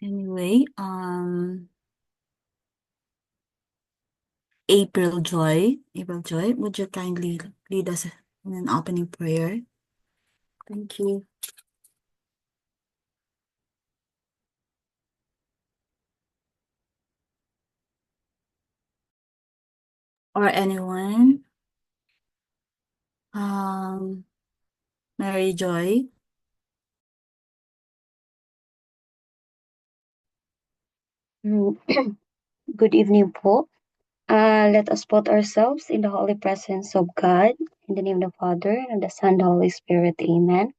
Anyway, April Joy, would you kindly lead us in an opening prayer? Thank you. Or anyone? Um, Mary Joy. Mm, Good evening po. Let us put ourselves in the holy presence of God. In the name of the Father, and the Son, and the Holy Spirit. Amen.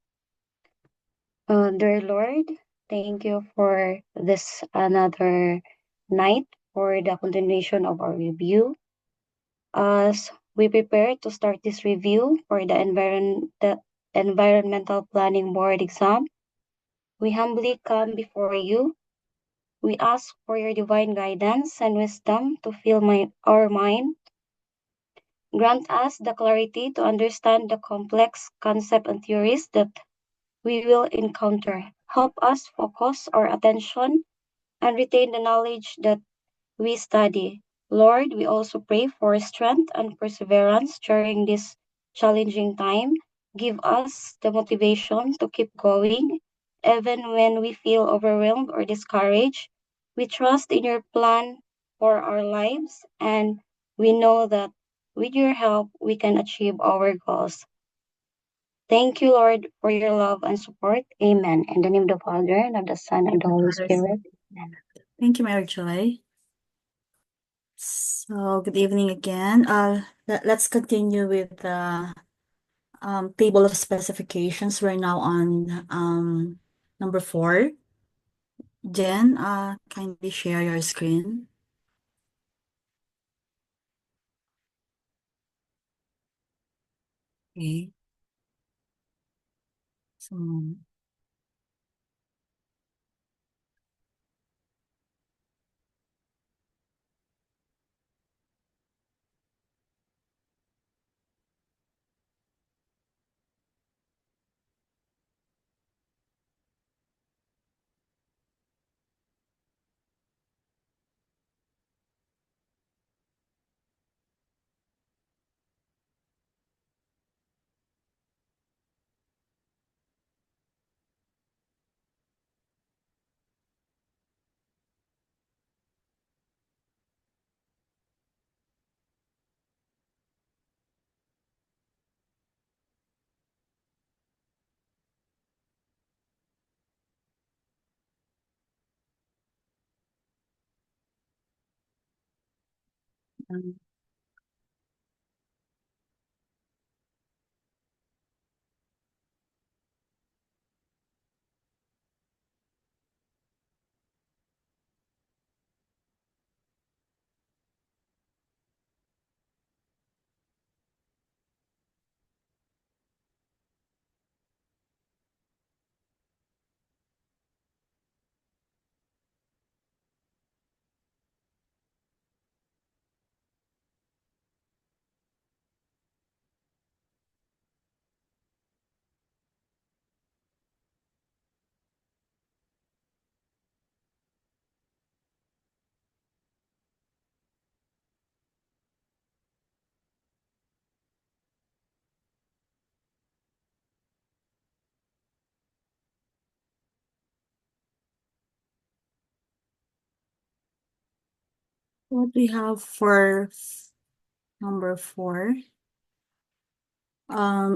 Dear Lord, thank you for this another night for the continuation of our review. As we prepare to start this review for the Environmental Planning Board exam, we humbly come before you. We ask for your divine guidance and wisdom to fill our mind. Grant us the clarity to understand the complex concepts and theories that we will encounter. Help us focus our attention and retain the knowledge that we study. Lord, we also pray for strength and perseverance during this challenging time. Give us the motivation to keep going, even when we feel overwhelmed or discouraged. We trust in your plan for our lives, and we know that with your help, we can achieve our goals. Thank you, Lord, for your love and support. Amen. In the name of the Father, and of the Son, and of the The Holy Father, Spirit. Son. Thank you, Mary Joy. So, good evening again. Let's continue with the table of specifications. We're now on number 4. Jen, kindly share your screen. Okay. So, um, what we have for number 4,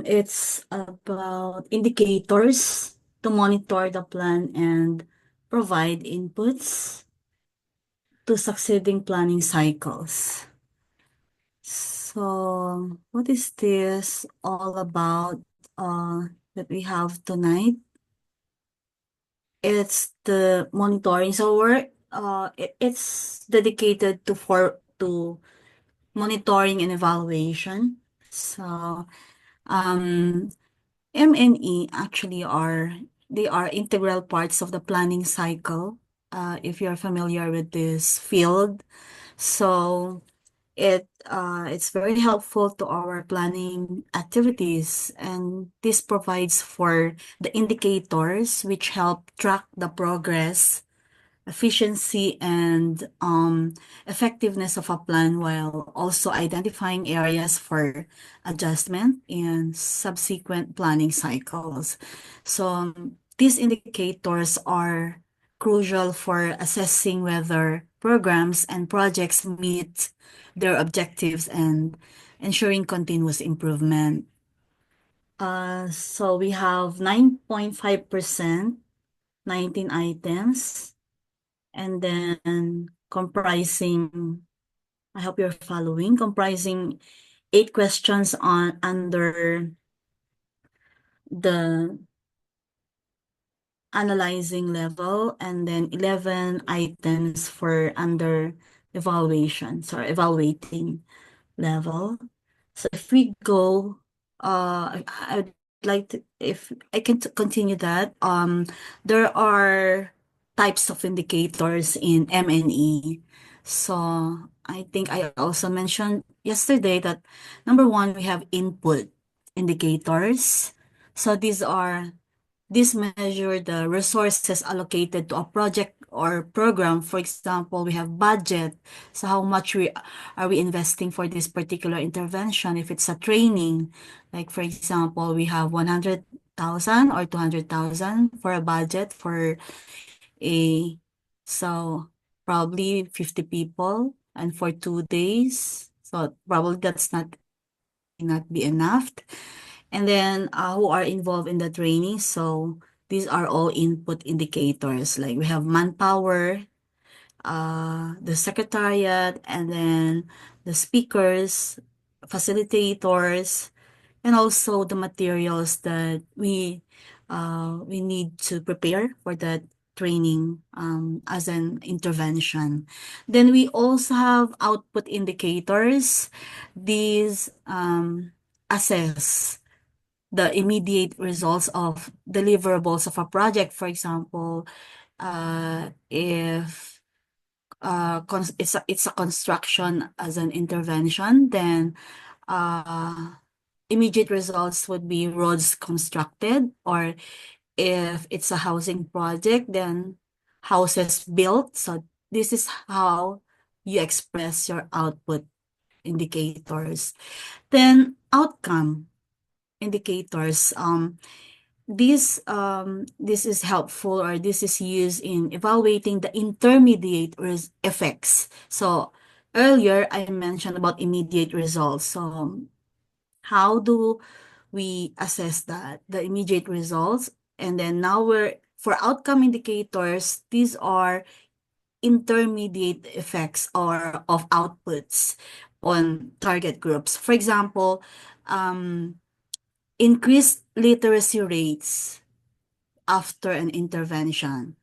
it's about indicators to monitor the plan and provide inputs to succeeding planning cycles. So, what is this all about that we have tonight? It's the monitoring. So it's dedicated to monitoring and evaluation. So um MNE actually are integral parts of the planning cycle. If you're familiar with this field. So it's very helpful to our planning activities, and this provides for the indicators which help track the progress, efficiency and effectiveness of a plan while also identifying areas for adjustment in subsequent planning cycles. So these indicators are crucial for assessing whether programs and projects meet their objectives and ensuring continuous improvement. So we have 9.5%, 19 items, and then comprising, I hope you're following, comprising 8 questions on under the analyzing level, and then 11 items for under evaluations or evaluating level. So if we go, I'd like to, if I can continue that, there are types of indicators in M&E. So I think I also mentioned yesterday that number one, we have input indicators. So these measure the resources allocated to a project or program. For example, we have budget. So how much are we investing for this particular intervention? If it's a training, like for example, we have 100,000 or 200,000 for a budget for a, so probably 50 people and for 2 days. So probably that's not be enough. And then who are involved in the training. So these are all input indicators. Like we have manpower, the secretariat, and then the speakers, facilitators, and also the materials that we need to prepare for that training as an intervention. Then we also have output indicators. These assess the immediate results of deliverables of a project. For example, if it's a construction as an intervention, then immediate results would be roads constructed, or if it's a housing project, then houses built. So this is how you express your output indicators. Then outcome indicators. This is helpful, or this is used in evaluating the intermediate effects. So earlier I mentioned about immediate results. So how do we assess that, the immediate results? And then now for outcome indicators, these are intermediate effects or of outputs on target groups. For example, increased literacy rates after an intervention.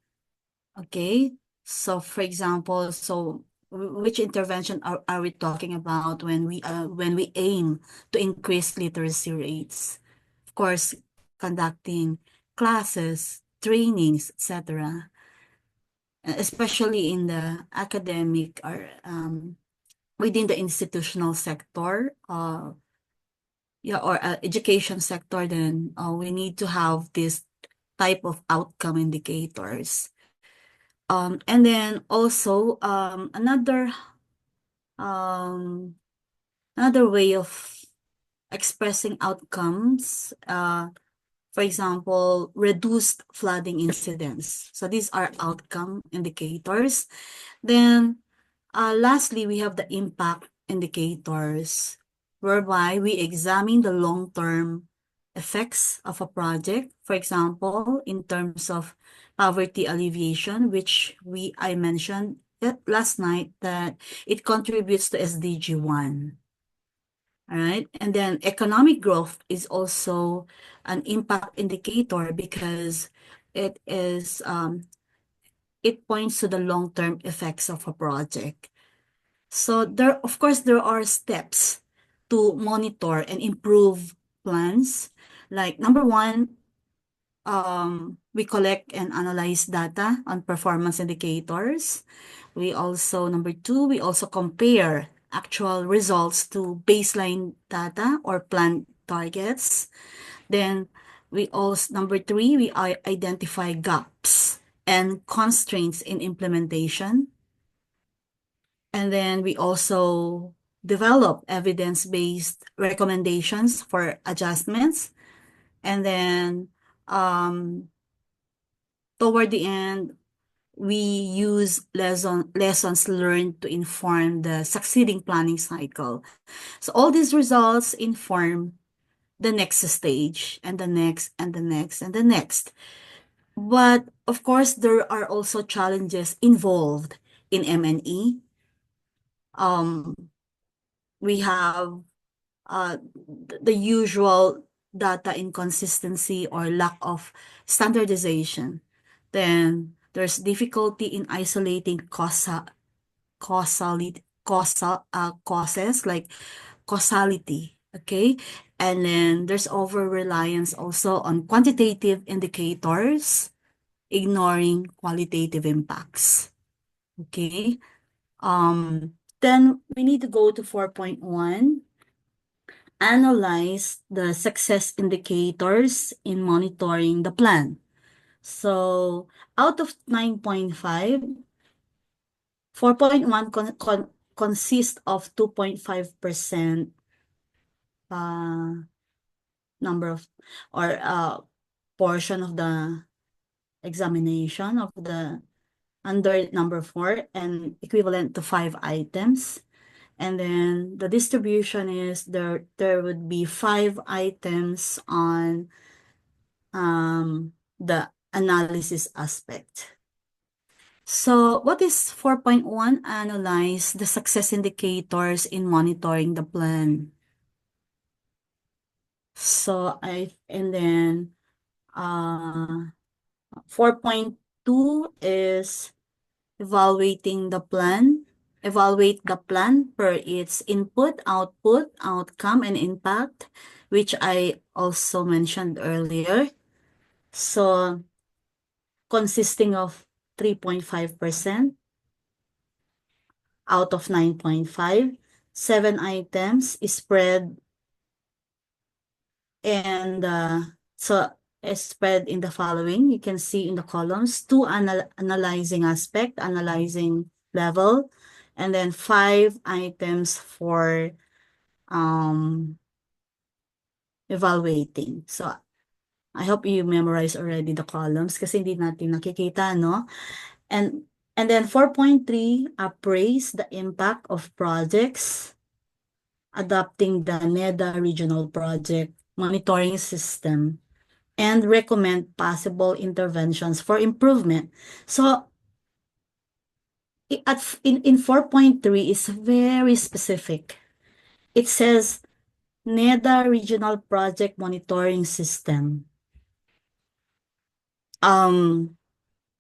Okay, so for example, which intervention are we talking about when we aim to increase literacy rates? Of course, conducting classes, trainings, etc. Especially in the academic or within the institutional sector, yeah, or education sector, then we need to have this type of outcome indicators. And then also another way of expressing outcomes, for example, reduced flooding incidents. So these are outcome indicators. Then lastly, we have the impact indicators, whereby we examine the long-term effects of a project. For example, in terms of poverty alleviation, which I mentioned last night that it contributes to SDG 1. All right. And then economic growth is also an impact indicator because it is it points to the long-term effects of a project. So of course, there are steps to monitor and improve plans. Like number one, we collect and analyze data on performance indicators. Number two, we also compare actual results to baseline data or plan targets. Then number three, we identify gaps and constraints in implementation. And then we also develop evidence-based recommendations for adjustments. And then toward the end, we use lessons learned to inform the succeeding planning cycle. So all these results inform the next stage and the next and the next and the next. But of course, there are also challenges involved in M&E. Um, we have the usual data inconsistency or lack of standardization. Then there's difficulty in isolating causes like causality, okay? And then there's over reliance also on quantitative indicators, ignoring qualitative impacts, okay? Then we need to go to 4.1, analyze the success indicators in monitoring the plan. So out of 9.5, 4.1 consists of 2.5% number of or portion of the examination of the under number 4 and equivalent to 5 items. And then the distribution is there would be 5 items on the analysis aspect. So what is 4.1? Analyze the success indicators in monitoring the plan. So and then 4.2 is evaluating the plan. Evaluate the plan per its input, output, outcome, and impact, which I also mentioned earlier. So consisting of 3.5% out of 9.5. 7 items is spread and so is spread in the following. You can see in the columns, 2 analyzing aspect, analyzing level, and then 5 items for evaluating. So I hope you memorize already the columns kasi hindi natin nakikita, no? And then 4.3, appraise the impact of projects, adopting the NEDA regional project monitoring system, and recommend possible interventions for improvement. So in 4.3 is very specific. It says NEDA regional project monitoring system.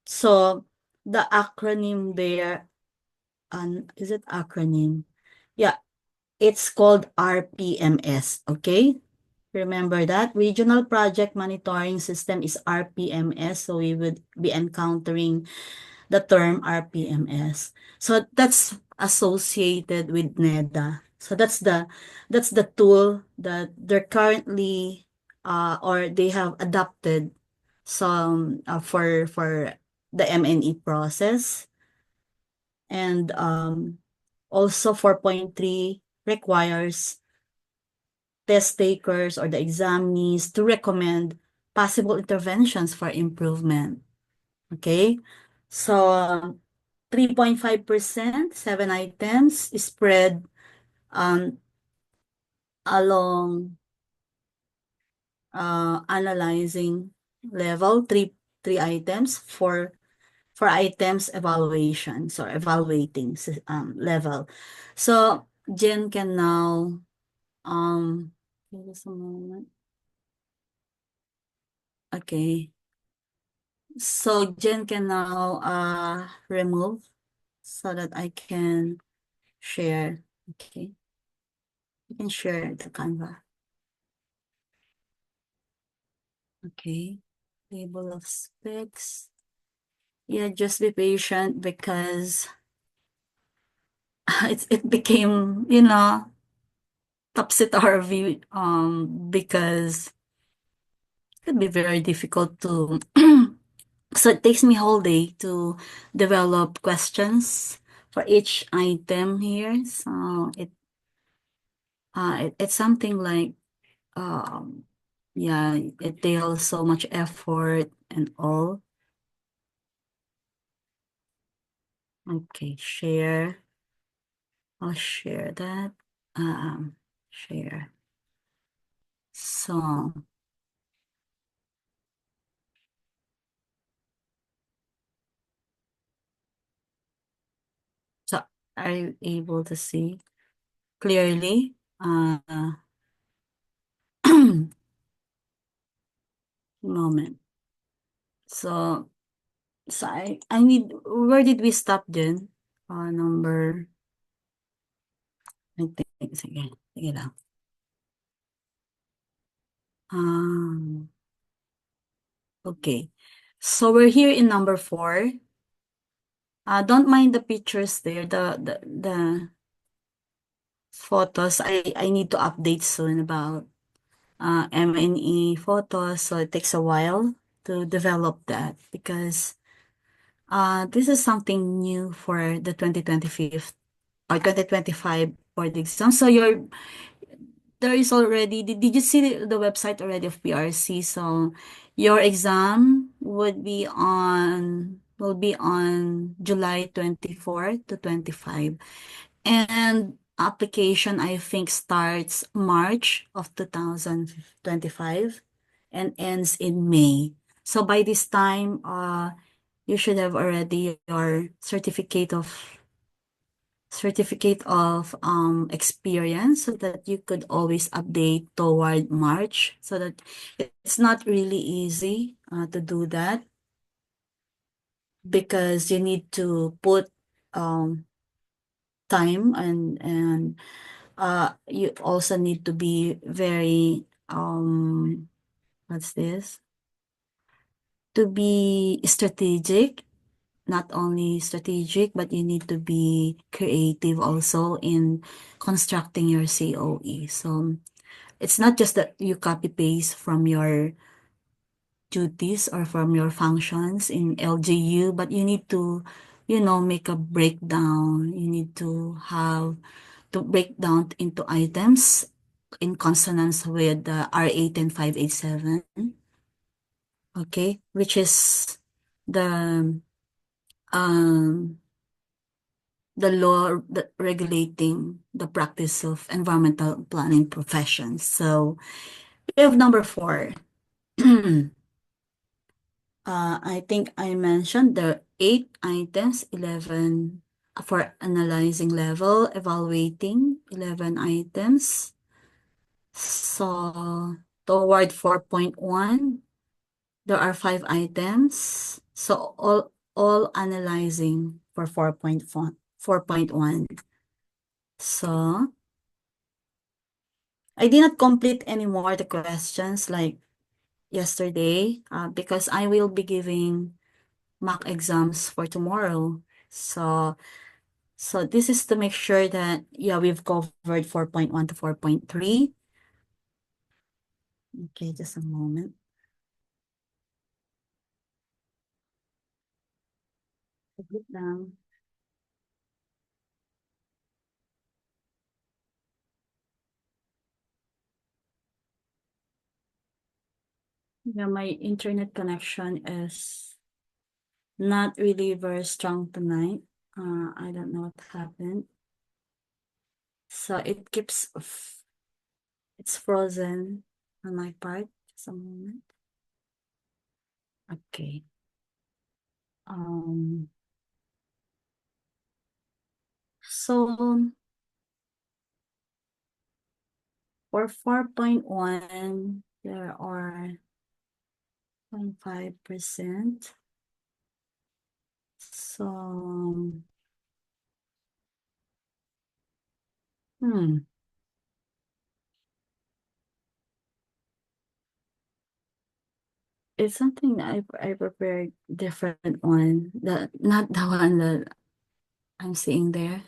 So the acronym there, is it acronym? Yeah, it's called RPMS, okay? Remember that Regional Project Monitoring System is RPMS, so we would be encountering the term RPMS. So that's associated with NEDA. So that's the tool that they're currently or they have adopted some for the M&E process. And also 4.3 requires test takers or the examinees to recommend possible interventions for improvement. Okay? So 3.5%, 7 items is spread along analyzing level, three items for items evaluations or evaluating level. So Jen can now give us a moment. Okay. So Jen can now remove so that I can share. Okay. You can share the Canva. Okay. Table of specs. Yeah, just be patient because it became, topsy-turvy because it could be very difficult to So it takes me whole day to develop questions for each item here. So it's something like um yeah, it takes so much effort and all. Okay, share. I'll share that. Share. So, so are you able to see clearly? Moment. So, I need, where did we stop then? Number, I think, sige lang. Um, okay. So we're here in number 4. Don't mind the pictures there, the photos. I need to update soon about M&E photos, so it takes a while to develop that because this is something new for the 2025 or 2025 board exam. So there is already, did you see the website already of PRC? So your exam will be on July 24 to 25. And application, I think, starts March of 2025 and ends in May. So by this time, you should have already your certificate of experience so that you could always update toward March so that it's not really easy to do that because you need to put um, time and you also need to be very what's this? To be strategic, not only strategic, but you need to be creative also in constructing your COE. So it's not just that you copy paste from your duties or from your functions in LGU, but you need to, make a breakdown. You need to have to break down into items in consonance with the RA 10587, okay, which is the um the law that regulating the practice of environmental planning professions. So we have number 4. I think I mentioned there are 8 items, 11 for analyzing level, evaluating 11 items. So toward 4.1, there are 5 items. So all analyzing for 4.1. So I did not complete any more the questions like yesterday because I will be giving mock exams for tomorrow. So this is to make sure that yeah, we've covered 4.1 to 4.3. Okay, just a moment. Saglit lang. Yeah, my internet connection is not really very strong tonight. I don't know what happened. So it's frozen on my part. Just a moment. Okay. Um, so for 4.1, there are 0.5%. So, hmm, it's something that I prepared different one. Not the one that I'm seeing there.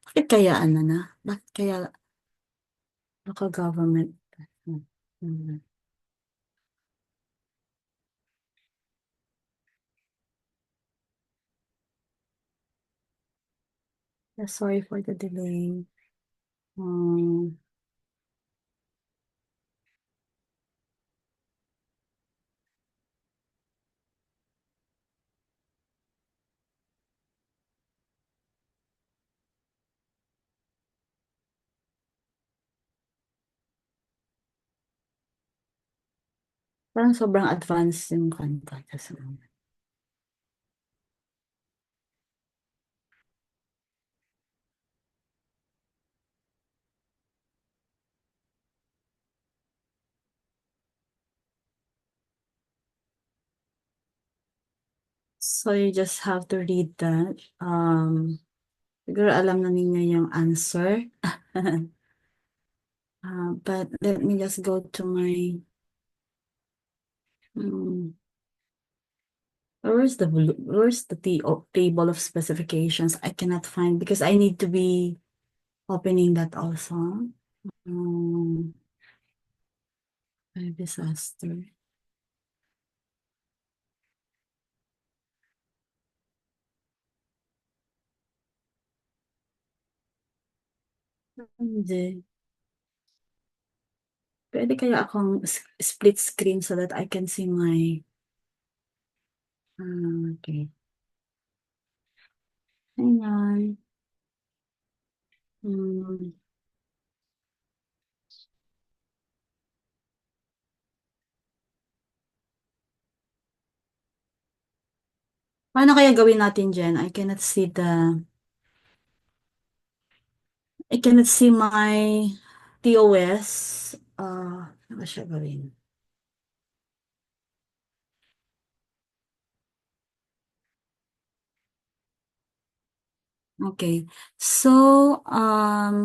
Bakit kaya ano na? Bakit kaya local government? Hmm, hmm. Sorry for the delay. Um, Parang sobrang advanced yung kanta. Kasi, so you just have to read that. Siguro alam na ninyo yung answer. But let me just go to my um, where's the table of specifications? I cannot find because I need to be opening that also. Um, Disaster. Hindi. Pwede kaya akong split screen so that I can see my okay. Hang on. Hmm. Paano kaya gawin natin dyan? I cannot see my TOS. Ano ba siya gawin? Okay. So,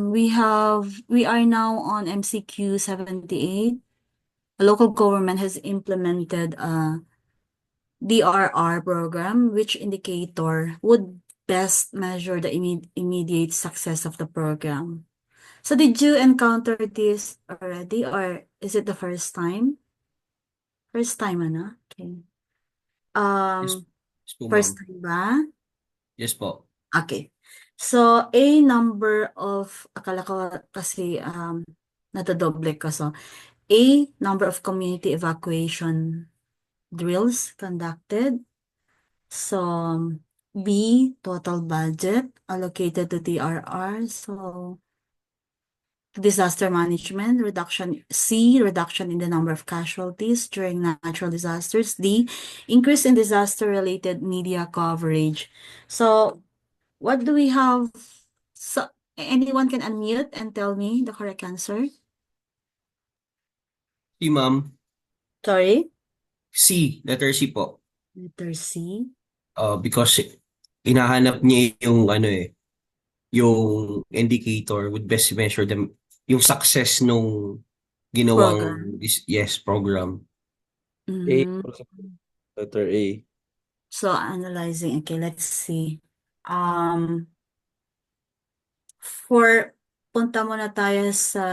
we are now on MCQ 78. A local government has implemented a DRR program. Which indicator would best measure the immediate success of the program? So did you encounter this already or is it the first time? First time, ano? Okay. Yes, Um, yes po, ma'am. First time ba? Yes po. Okay. So, a number of, akala ko kasi natadoble ko. So, a number of community evacuation drills conducted. So, B, total budget allocated to DRR. So, disaster management, reduction in the number of casualties during natural disasters. D, increase in disaster-related media coverage. So, what do we have? So, anyone can unmute and tell me the correct answer. Si ma'am. Sorry? C. Letter C po. Letter C. Because hinahanap niya yung ano yung indicator would best measure them yung success nung ginawang Program. yes program. A. Mm. Letter A. So, analyzing. Okay, let's see. For, punta muna tayo sa,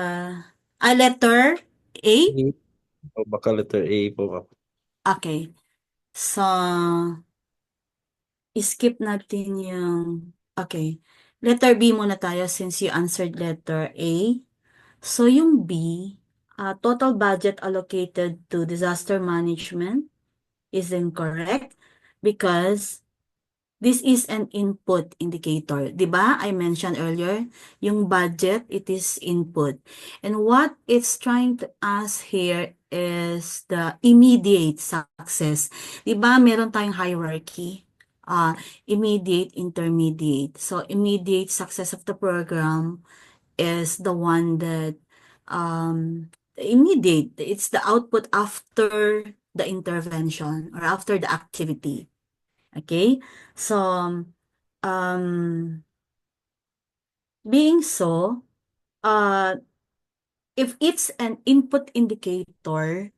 letter A? O baka letter A po ako. Okay. So, skip natin yung, okay. Letter B muna tayo since you answered letter A. So, yung B, total budget allocated to disaster management is incorrect because this is an input indicator. 'Di ba? I mentioned earlier, yung budget, it is input. And what it's trying to ask here is the immediate success. 'Di ba? Meron tayong hierarchy. Immediate, intermediate. So, immediate success of the program is the one that immediate. It's the output after the intervention or after the activity. Okay? So, um, being so, uh, if it's an input indicator,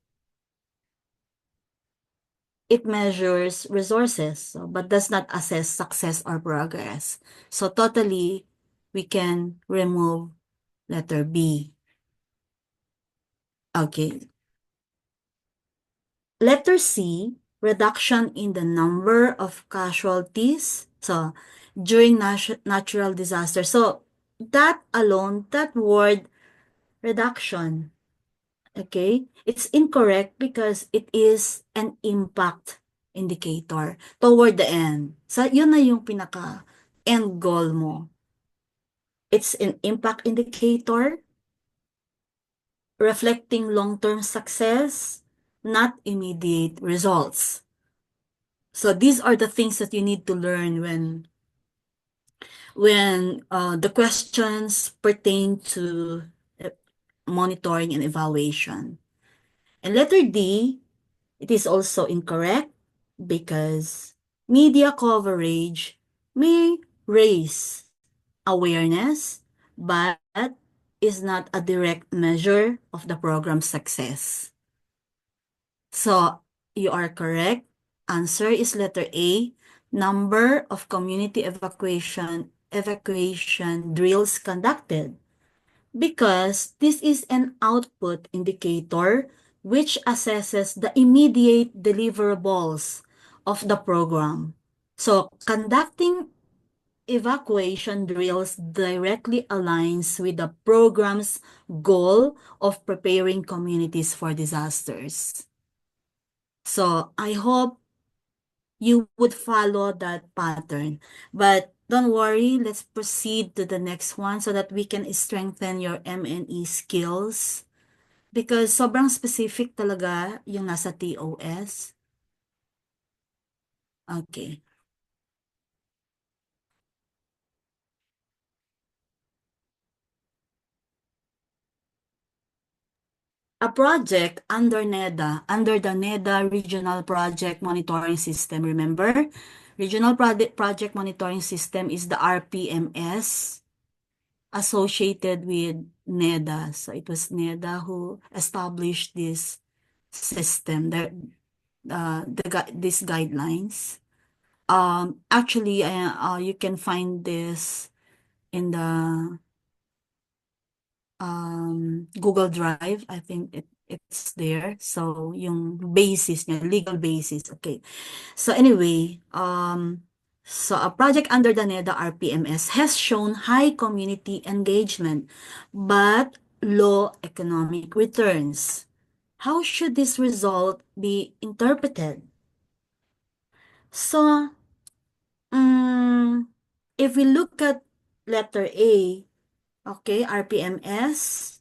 it measures resources, so, but does not assess success or progress. So, totally, we can remove letter B. Okay. Letter C, reduction in the number of casualties. So, during natural disaster. So that alone, that word reduction, okay, it's incorrect because it is an impact indicator toward the end. So yun na yung pinaka end goal mo. It's an impact indicator reflecting long-term success, not immediate results. So these are the things that you need to learn when the questions pertain to monitoring and evaluation. And letter D, it is also incorrect because media coverage may raise awareness, but is not a direct measure of the program's success. So you are correct. Answer is letter A. Number of community evacuation drills conducted, because this is an output indicator which assesses the immediate deliverables of the program. So conducting evacuation drills directly aligns with the program's goal of preparing communities for disasters. So I hope you would follow that pattern. But don't worry, let's proceed to the next one so that we can strengthen your M&E skills. Because sobrang specific talaga yung nasa TOS. Okay. A project under NEDA, under the NEDA Regional Project Monitoring System. Remember, Regional Project Monitoring System is the RPMS associated with NEDA. So it was NEDA who established this system, these guidelines. Actually, you can find this in the Google Drive. I think it's there. So yung basis niya, legal basis. Okay. So anyway, so a project under the NEDA RPMS has shown high community engagement, but low economic returns. How should this result be interpreted? So, if we look at letter A, okay, RPMS,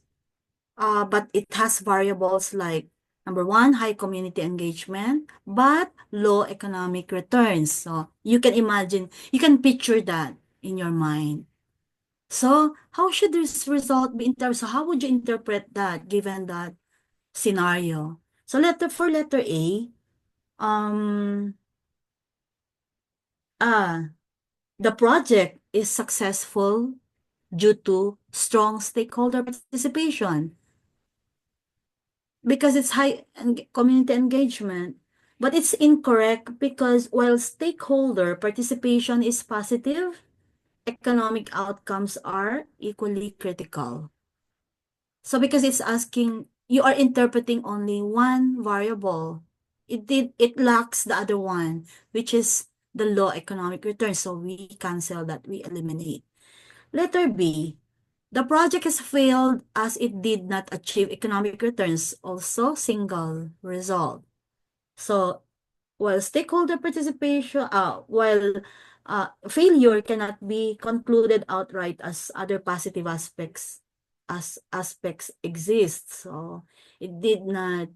but it has variables like number one, high community engagement, but low economic returns. So you can imagine, you can picture that in your mind. So how should this result be interpreted? So how would you interpret that given that scenario? So for letter A, the project is successful due to strong stakeholder participation, because it's high community engagement. But it's incorrect because while stakeholder participation is positive, economic outcomes are equally critical. So because it's asking, you are interpreting only one variable. It lacks the other one, which is the low economic return. So we cancel that, we eliminate. Letter B, the project has failed as it did not achieve economic returns, also single result. So while stakeholder participation, while failure cannot be concluded outright as other positive aspects exist. So it did not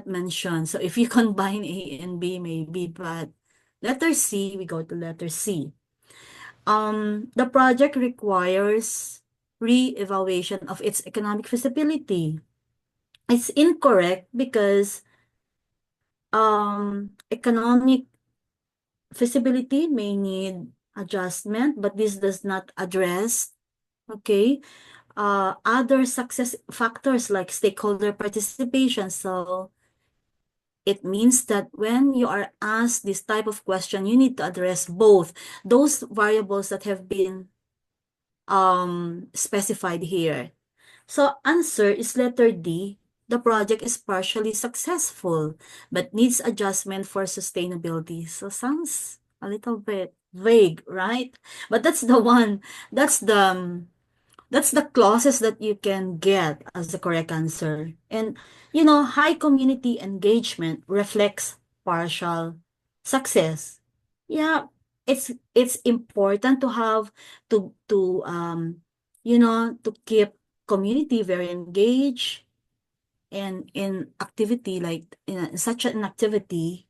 mention. So if you combine A and B, maybe, but letter C, we go to letter C. The project requires re-evaluation of its economic feasibility. It's incorrect because economic feasibility may need adjustment, but this does not address, okay, other success factors like stakeholder participation. So it means that when you are asked this type of question, you need to address both those variables that have been specified here. So answer is letter D. The project is partially successful, but needs adjustment for sustainability. So sounds a little bit vague, right? But that's the one, that's the closest that you can get as the correct answer. And high community engagement reflects partial success. Yeah, it's important to have to keep community very engaged and in activity like in such an activity.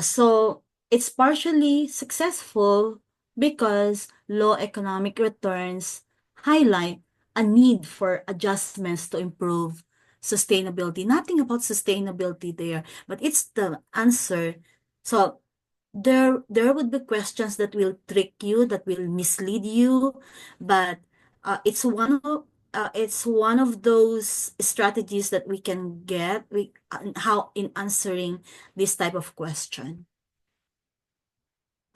So it's partially successful because low economic returns highlight a need for adjustments to improve sustainability. Nothing about sustainability there, but it's the answer. So there would be questions that will trick you, that will mislead you, but it's one of those strategies that we can get how in answering this type of question.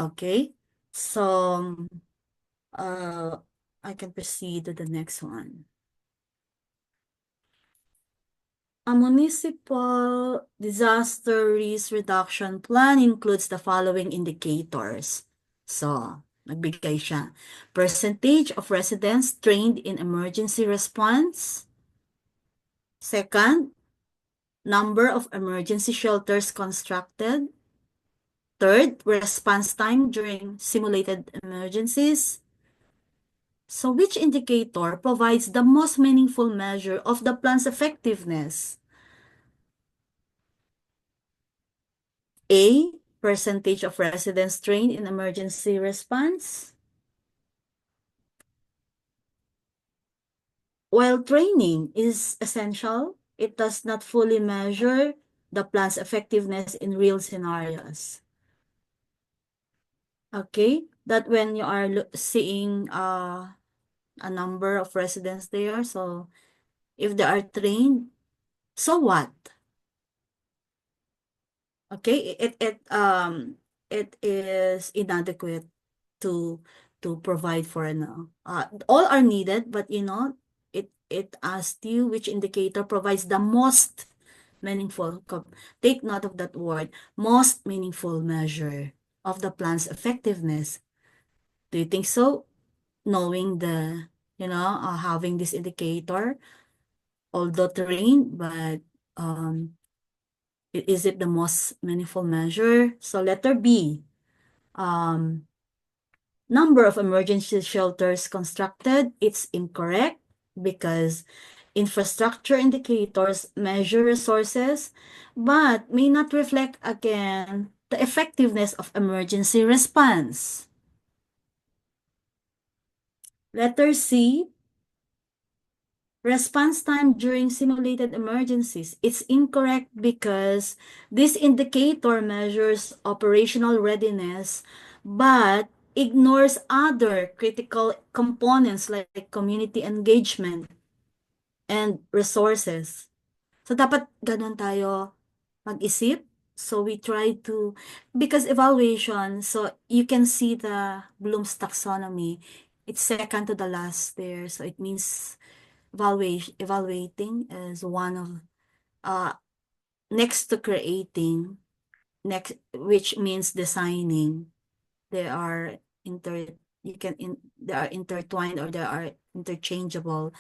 Okay, so uh, I can proceed to the next one. A municipal disaster risk reduction plan includes the following indicators. So, nagbigay siya. Percentage of residents trained in emergency response. Second, number of emergency shelters constructed. Third, response time during simulated emergencies. So which indicator provides the most meaningful measure of the plan's effectiveness? A, percentage of residents trained in emergency response. While training is essential, it does not fully measure the plan's effectiveness in real scenarios. Okay, that when you are seeing a number of residents there, so if they are trained, so what? Okay, it is inadequate to provide for all are needed, but it asked you which indicator provides the most meaningful, take note of that word, most meaningful measure of the plan's effectiveness. Do you think so? Knowing having this indicator, although trained, but is it the most meaningful measure? So letter B, number of emergency shelters constructed, it's incorrect because infrastructure indicators measure resources, but may not reflect again the effectiveness of emergency response. Letter C, response time during simulated emergencies. It's incorrect because this indicator measures operational readiness, but ignores other critical components like community engagement and resources. So dapat ganun tayo mag-isip. So we try to, because evaluation, so you can see the Bloom's taxonomy. It's second to the last there. So it means evaluating is one of next to creating, which means designing. They are they are intertwined or they are interchangeable.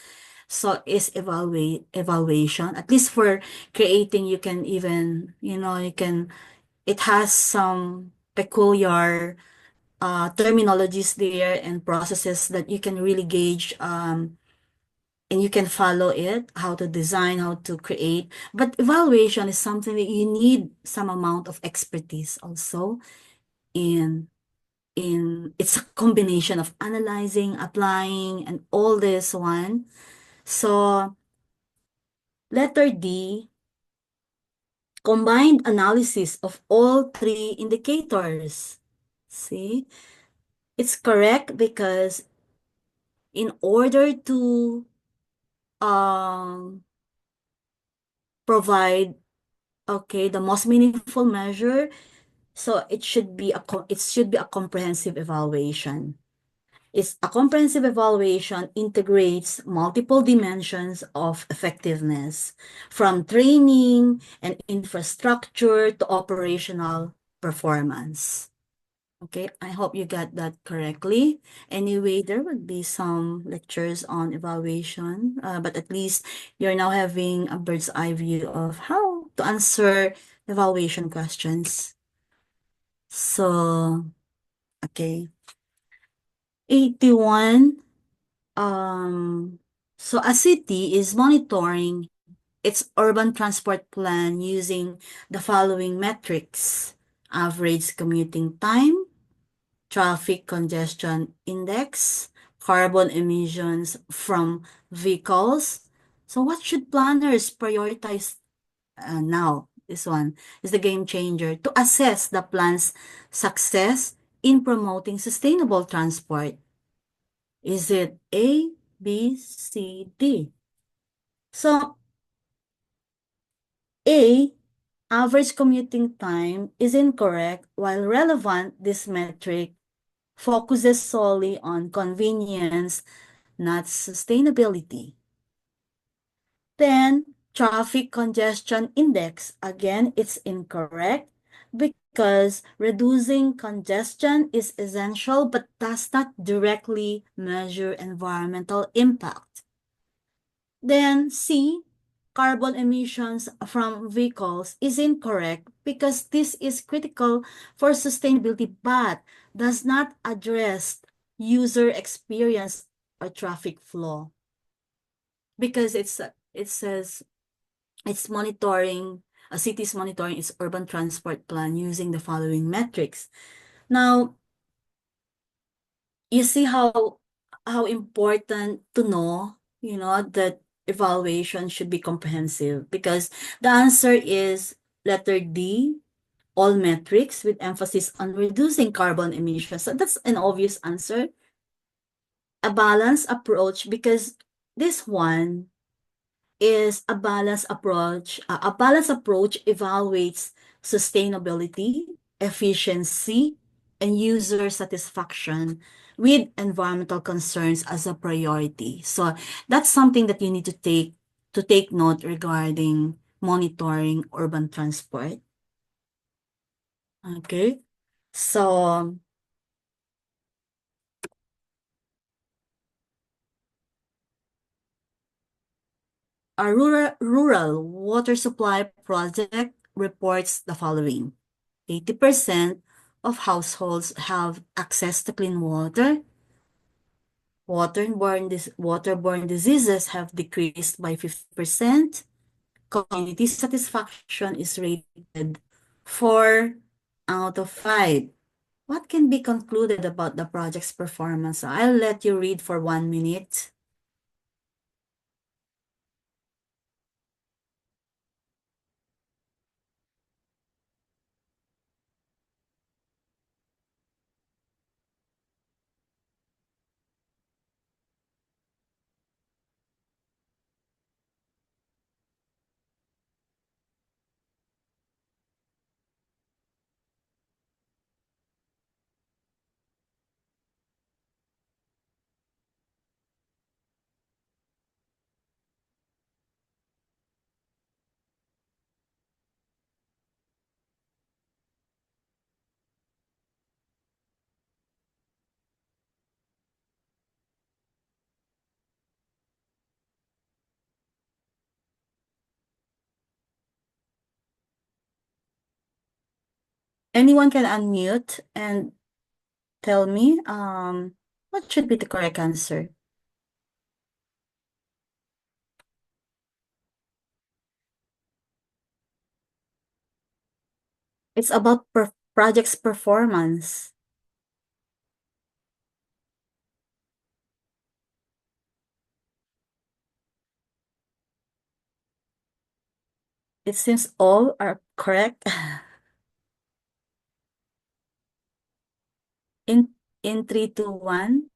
So is evaluation, at least for creating, you can even, it has some peculiar terminologies there and processes that you can really gauge and you can follow it, how to design, how to create. But evaluation is something that you need some amount of expertise also in it's a combination of analyzing, applying, and all this one. So letter D, combined analysis of all three indicators. See, it's correct because in order to provide the most meaningful measure, so it should be a comprehensive evaluation. It's a comprehensive evaluation integrates multiple dimensions of effectiveness, from training and infrastructure to operational performance. Okay, I hope you got that correctly. Anyway, there would be some lectures on evaluation, but at least you're now having a bird's eye view of how to answer evaluation questions. So, okay. 81. So a city is monitoring its urban transport plan using the following metrics: average commuting time, traffic congestion index, carbon emissions from vehicles. So what should planners prioritize now? This one is the game changer to assess the plan's success in promoting sustainable transport. Is it A, B, C, D? So A, average commuting time is incorrect, while relevant, this metric focuses solely on convenience, not sustainability. Then, traffic congestion index, again, it's incorrect because reducing congestion is essential but does not directly measure environmental impact. Then C, carbon emissions from vehicles is incorrect because this is critical for sustainability but does not address user experience or traffic flow because it says it's monitoring a city's monitoring its urban transport plan using the following metrics. Now, you see how important to know, that evaluation should be comprehensive because the answer is letter D, all metrics with emphasis on reducing carbon emissions. So that's an obvious answer. A balanced approach because this one is a balanced approach. A balanced approach evaluates sustainability, efficiency, and user satisfaction with environmental concerns as a priority. So that's something that you need to take note regarding monitoring urban transport. Okay. So a rural water supply project reports the following. 80% of households have access to clean water. Waterborne diseases have decreased by 50%. Community satisfaction is rated 4 out of 5. What can be concluded about the project's performance? I'll let you read for 1 minute. Anyone can unmute and tell me what should be the correct answer. It's about project's performance. It seems all are correct. In 3, 2, 1.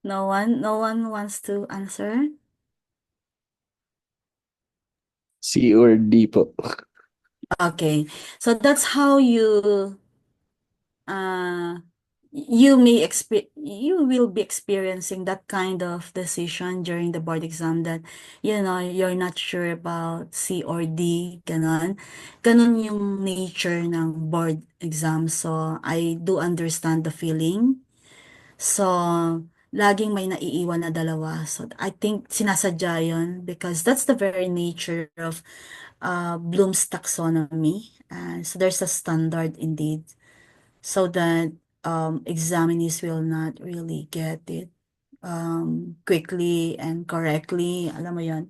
No one wants to answer. C or D po. Okay. So that's how you uh you will be experiencing that kind of decision during the board exam that, you're not sure about C or D, ganon. Ganon yung nature ng board exam. So, I do understand the feeling. So, laging may naiiwan na dalawa. So, I think sinasadya yun because that's the very nature of Bloom's taxonomy. So, there's a standard indeed so that examinees will not really get it quickly and correctly. Alam mo yun.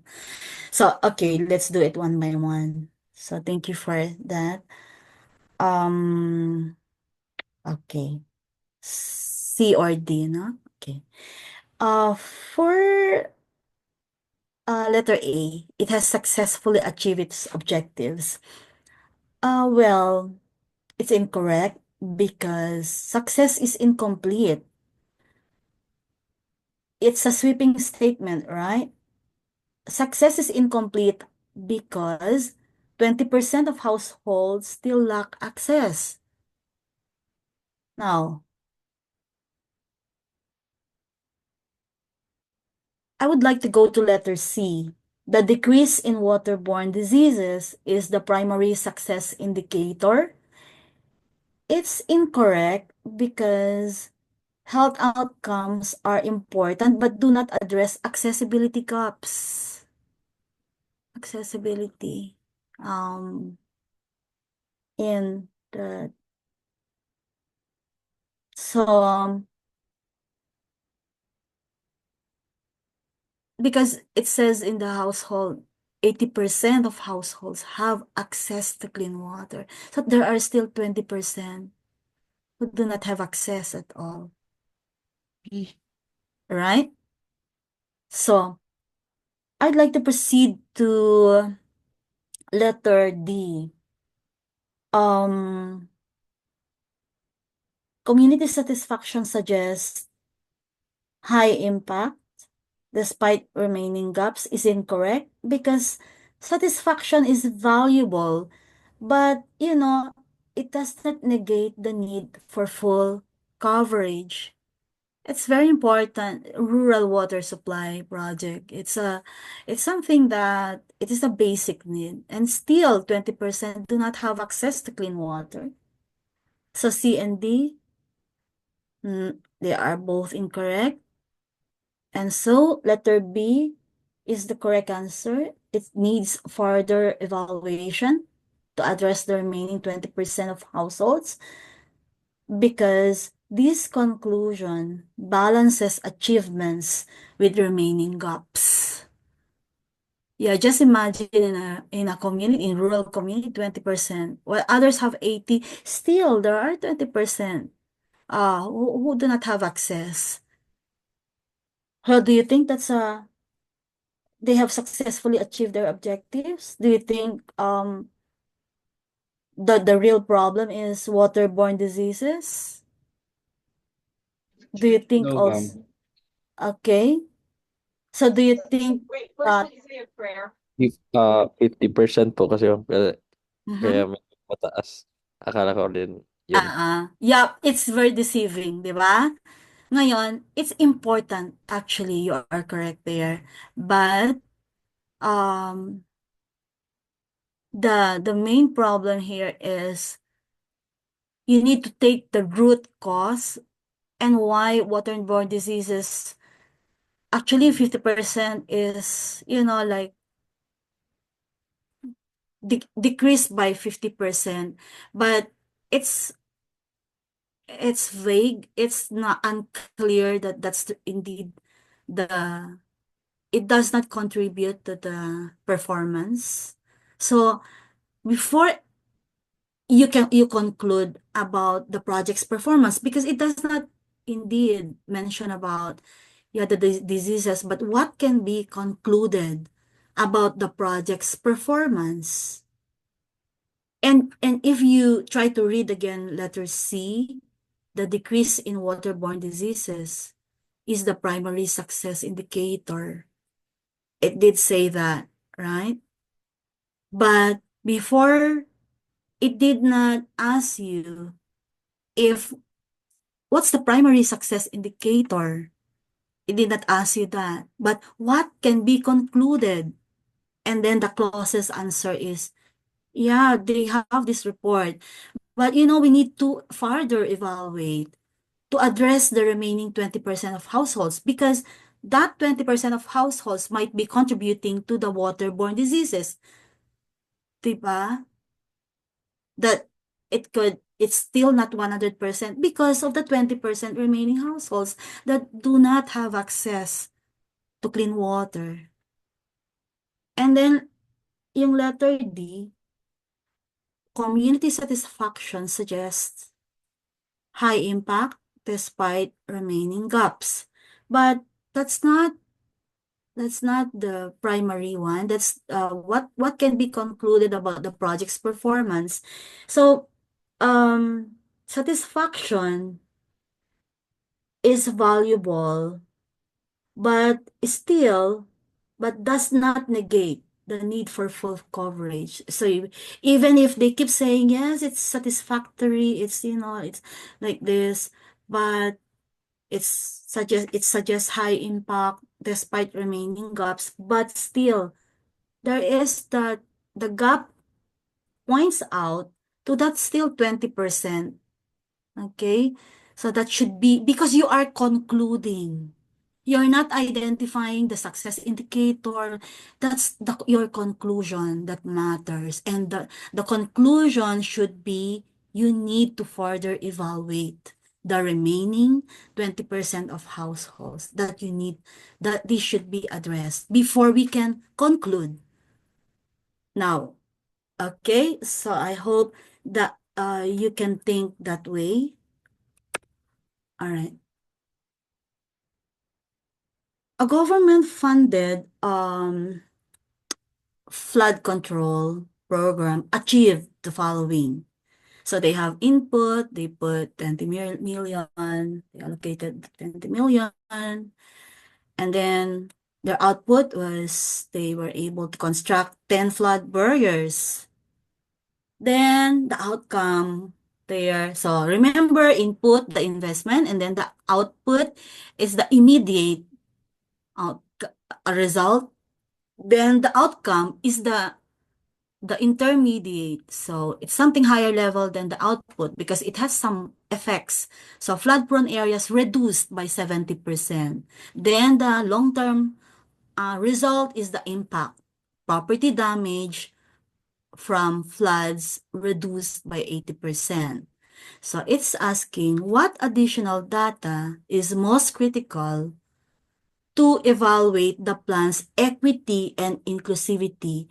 So, okay, let's do it one by one. So, thank you for that. Okay. C or D, no? Okay. For letter A, it has successfully achieved its objectives. Well, it's incorrect because success is incomplete. It's a sweeping statement, right? Success is incomplete because 20% of households still lack access. Now, I would like to go to letter C. The decrease in waterborne diseases is the primary success indicator. It's incorrect because health outcomes are important but do not address accessibility gaps. Accessibility in the so because it says in the household 80% of households have access to clean water. So there are still 20% who do not have access at all. Right? So I'd like to proceed to letter D. Community satisfaction suggests high impact despite remaining gaps is incorrect because satisfaction is valuable, but it does not negate the need for full coverage. It's very important. Rural water supply project. It's something that it is a basic need, and still 20% do not have access to clean water. So C and D, they are both incorrect. And so letter B is the correct answer. It needs further evaluation to address the remaining 20% of households because this conclusion balances achievements with remaining gaps. Yeah, just imagine in a community, in rural community, 20%. While others have 80, still there are 20% who do not have access. How do you think they have successfully achieved their objectives? Do you think the real problem is waterborne diseases? Do you think No, ma'am. also? Okay. So do you think that 50% po kasi kaya mhm. medyo mataas. Akala ko din yun. Yeah, it's very deceiving, di ba? Ngayon, it's important actually, you are correct there. But the main problem here is you need to take the root cause and why waterborne diseases actually 50% is like decreased by 50%, but it's vague. It's not unclear that indeed the it does not contribute to the performance. So before you conclude about the project's performance, because it does not indeed mention about the diseases, but what can be concluded about the project's performance. And if you try to read again letter C, the decrease in waterborne diseases is the primary success indicator. It did say that, right? But before, it did not ask you if what's the primary success indicator? It did not ask you that. But what can be concluded? And then the closest answer is, yeah, they have this report. But we need to further evaluate to address the remaining 20% of households because that 20% of households might be contributing to the waterborne diseases. Diba? That it's still not 100% because of the 20% remaining households that do not have access to clean water. And then, yung letter D, community satisfaction suggests high impact despite remaining gaps. But that's not the primary one. That's what can be concluded about the project's performance. So, satisfaction is valuable, but does not negate the need for full coverage. So even if they keep saying, yes, it's satisfactory, it's like this, but it suggests high impact despite remaining gaps, but still there is the gap points out to that still 20%. Okay? So that should be because you are concluding. You're not identifying the success indicator. That's your conclusion that matters. And the conclusion should be you need to further evaluate the remaining 20% of households that this should be addressed before we can conclude. Now, okay, so I hope that you can think that way. All right. A government-funded flood control program achieved the following. So they have input, they put 20 million, they allocated 20 million, and then their output was they were able to construct 10 flood barriers. Then the outcome there. So remember, input, the investment, and then the output is the immediate out result. Then the outcome is the intermediate. So it's something higher level than the output because it has some effects. So flood-prone areas reduced by 70%. Then the long-term result is the impact. Property damage from floods reduced by 80%. So it's asking what additional data is most critical to evaluate the plan's equity and inclusivity.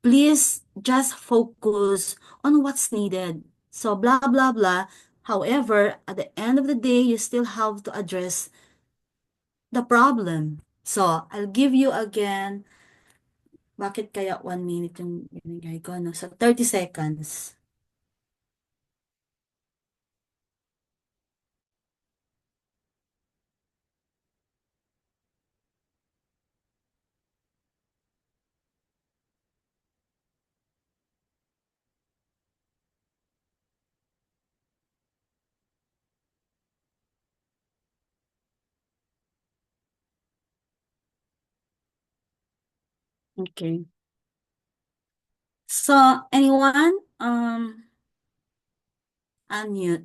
Please just focus on what's needed. So blah, blah, blah. However, at the end of the day, you still have to address the problem. So I'll give you again, bakit kaya 1 minute yung binigay ko, no? So 30 seconds. Okay. So anyone, unmute.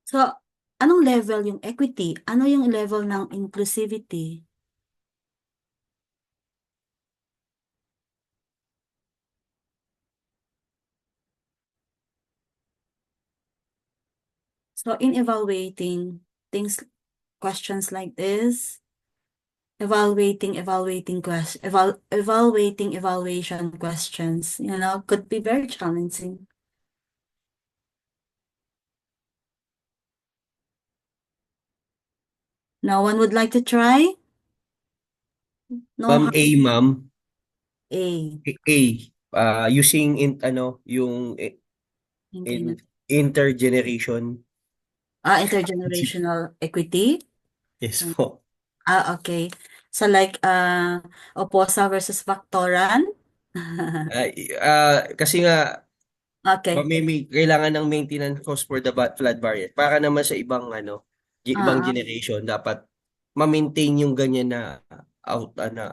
So, anong level yung equity? Ano yung level ng inclusivity? So, in evaluating questions like this, evaluation questions, could be very challenging. No one would like to try? No Ma'am harm. A, ma'am. A. Using yung Hindi intergeneration. intergenerational equity? Yes po. Okay. So like Oposa versus Factoran. Kasi nga, Okay. kailangan ng maintenance cost for the flood barrier. Para naman sa ibang ibang Ah, generation, dapat ma-maintain yung ganyan na na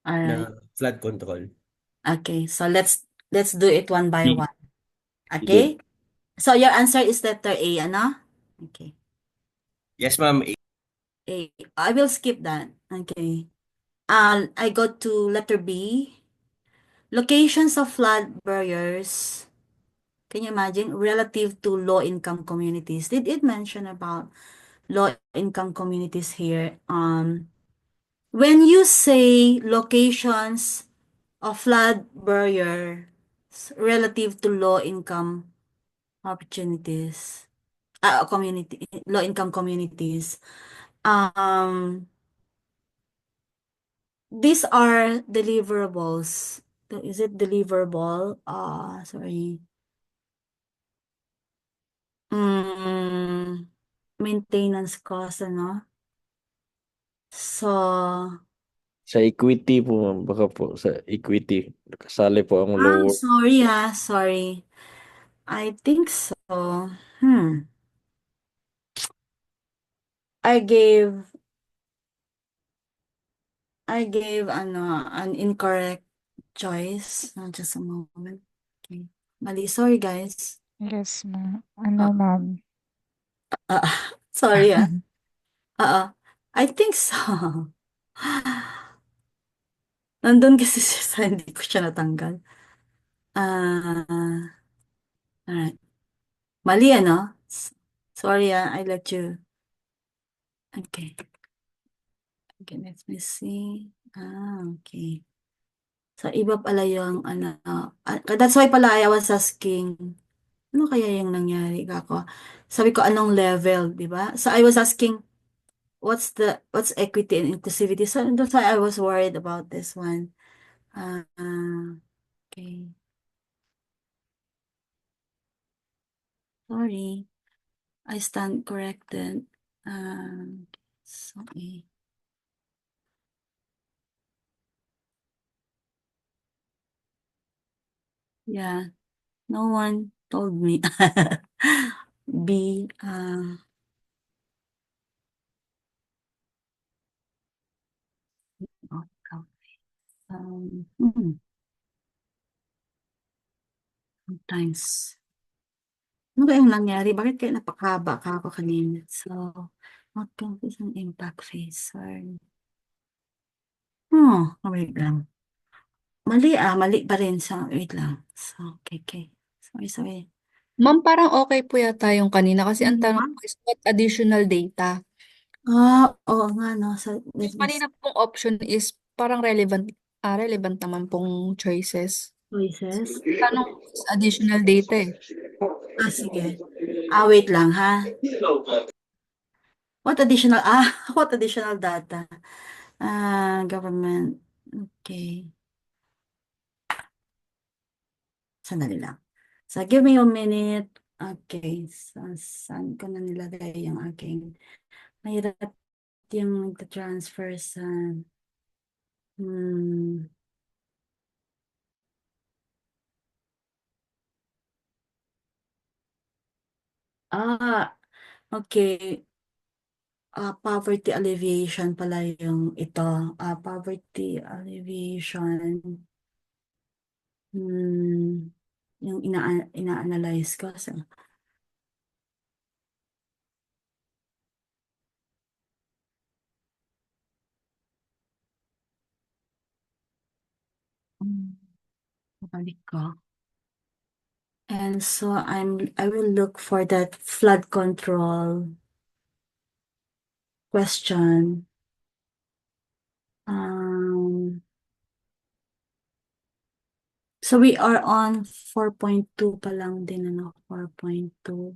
alright. flood control. Okay. So let's do it one by Sige. one. Okay? So your answer is letter A, ano? Okay. Yes, ma'am. A. I will skip that. Okay. I go to letter B. Locations of flood barriers. Can you imagine? Relative to low-income communities. Did it mention about low-income communities here? When you say locations of flood barriers relative to low-income opportunities, low-income communities, um, these are deliverables. Is it deliverable? Sorry. Mm, maintenance cost, ano? So, Sa equity po, ma'am. Baka po sa equity. Kasali po ang lower. sorry. I think so. Hmm. I gave, an incorrect choice. Just a moment. Okay. Mali. Sorry, guys. Yes, ma'am. Uh, Ma'am? uh, sorry, I think so. Nandun kasi siya sa hindi ko siya natanggal. Ah, alright. Mali, ano? Sorry, I let you. Okay. Okay, let me see. Okay. So, iba pala yung, that's why pala I was asking, ano kaya yung nangyari kako? Sabi ko, anong level, di ba? So, I was asking, what's equity and inclusivity? So, that's why I was worried about this one. Okay. Sorry. I stand corrected. Sorry. Yeah, no one told me. B, oh, hmm, sometimes. Ano ba yung nangyari? Bakit kaya napakahaba ka ako kanina? So, what conflict ang impact phase? Sorry. Wait lang. Mali pa rin. So, wait lang. So, okay. Sorry. Ma'am, parang okay po yata yung kanina kasi ang tanong Ma'am? ko is what additional data? Oo nga, no. So, let Yung me see. kanina pong option is parang relevant naman pong choices. Choices. Tanong ko is additional data eh. Sige. Wait lang, ha. What additional data? Government. Okay. Sandali lang. So, give me a minute. Okay. So, saan ko na nilagay yung aking mahirap yung transfer sa hmm, okay. Poverty alleviation pala yung ito. Poverty alleviation. Yung ina-analyze ko. So, babalik ko. And so I will look for that flood control question. So we are on 4.2 pa lang din, 4.2.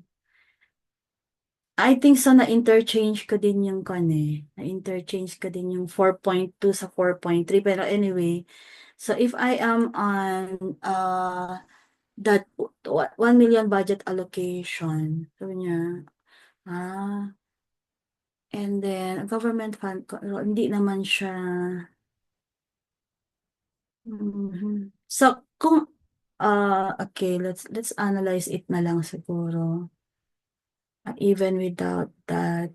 I think so na-interchange ko din yung Na-interchange ko din yung 4.2 sa 4.3. Pero anyway, so if I am on that 1 million budget allocation, sabi niya, And then, government fund, hindi naman siya. So, kung, okay, let's analyze it na lang siguro. Even without that,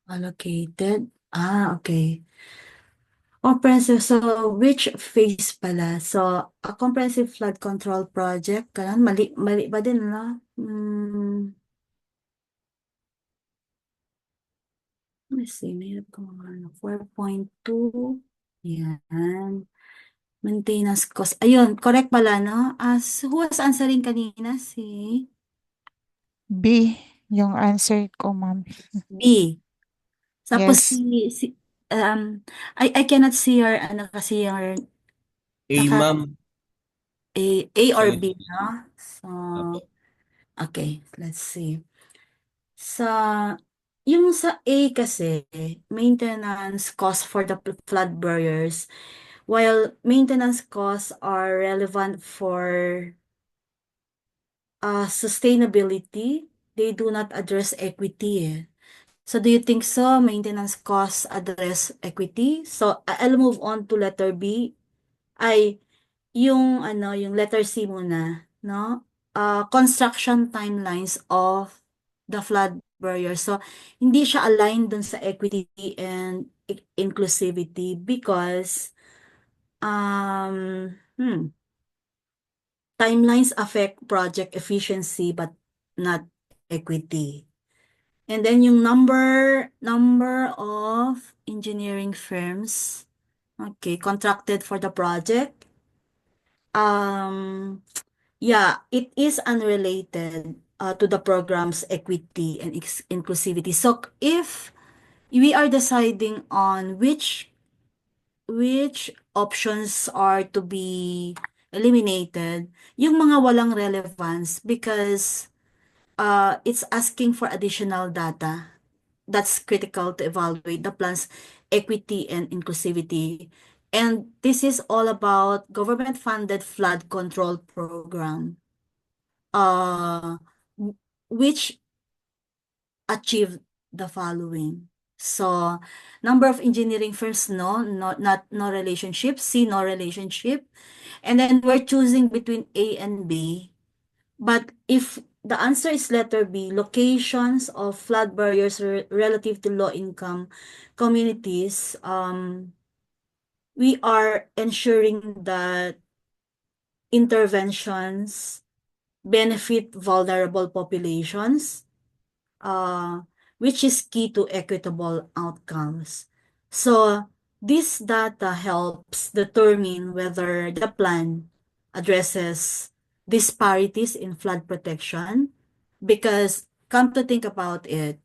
allocated. Okay. Comprehensive, so which phase pala? So, a comprehensive flood control project, mali ba din, no? Let me see, mayroon ko mga 4.2. Yan. Maintenance cost. Ayun, correct pala, no? Who was answering kanina? Si B, yung answer ko, ma'am. B. Tapos Yes. I cannot see your, kasi your, A, ma'am. A or Sa- B, no? So, Apo. okay, let's see. Yung sa A kasi, maintenance cost for the flood barriers, while maintenance costs are relevant for sustainability, they do not address equity. So do you think so? Maintenance costs address equity? So I'll move on to letter B. Yung letter C muna, no? Construction timelines of the flood barrier. So hindi siya aligned dun sa equity and inclusivity because timelines affect project efficiency but not equity. And then yung number of engineering firms, okay, contracted for the project. Yeah, it is unrelated to the program's equity and inclusivity. So if we are deciding on which options are to be eliminated, yung mga walang relevance because it's asking for additional data that's critical to evaluate the plan's equity and inclusivity. And this is all about government-funded flood control program, uh, which achieved the following. So, number of engineering firms, no relationship. C, no relationship. And then we're choosing between A and B. But if the answer is letter B, locations of flood barriers relative to low-income communities, we are ensuring that interventions benefit vulnerable populations, which is key to equitable outcomes. So this data helps determine whether the plan addresses disparities in flood protection because come to think about it,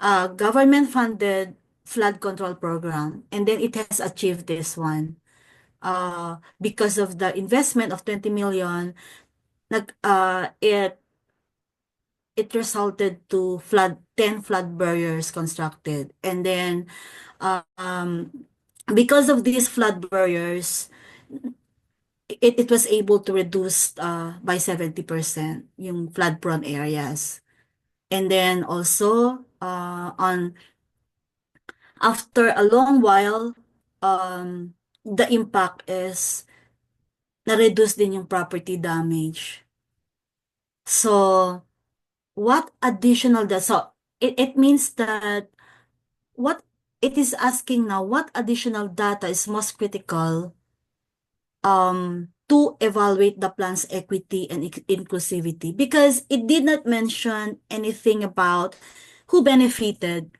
government-funded flood control program, and then it has achieved this one. Because of the investment of 20 million, it resulted to 10 flood barriers constructed. And then, because of these flood barriers, it was able to reduce by 70% yung flood-prone areas. And then also, after a long while, the impact is na-reduce din yung property damage. So, what additional so it means that what it is asking now, what additional data is most critical to evaluate the plan's equity and inclusivity? Because it did not mention anything about who benefited,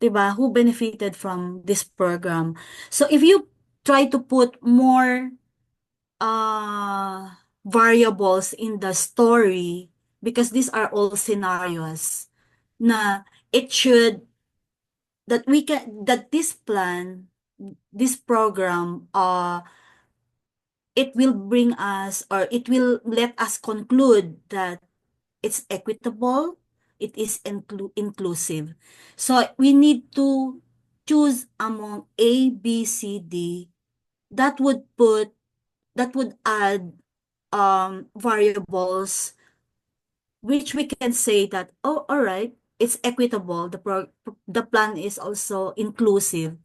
diba? Who benefited from this program. So if you try to put more variables in the story, because these are all scenarios, na it should, that this plan, this program, it will bring us, or it will let us conclude that it's equitable, it is inclusive. So we need to choose among A, B, C, D that would add variables which we can say that, oh, all right, it's equitable, the plan is also inclusive,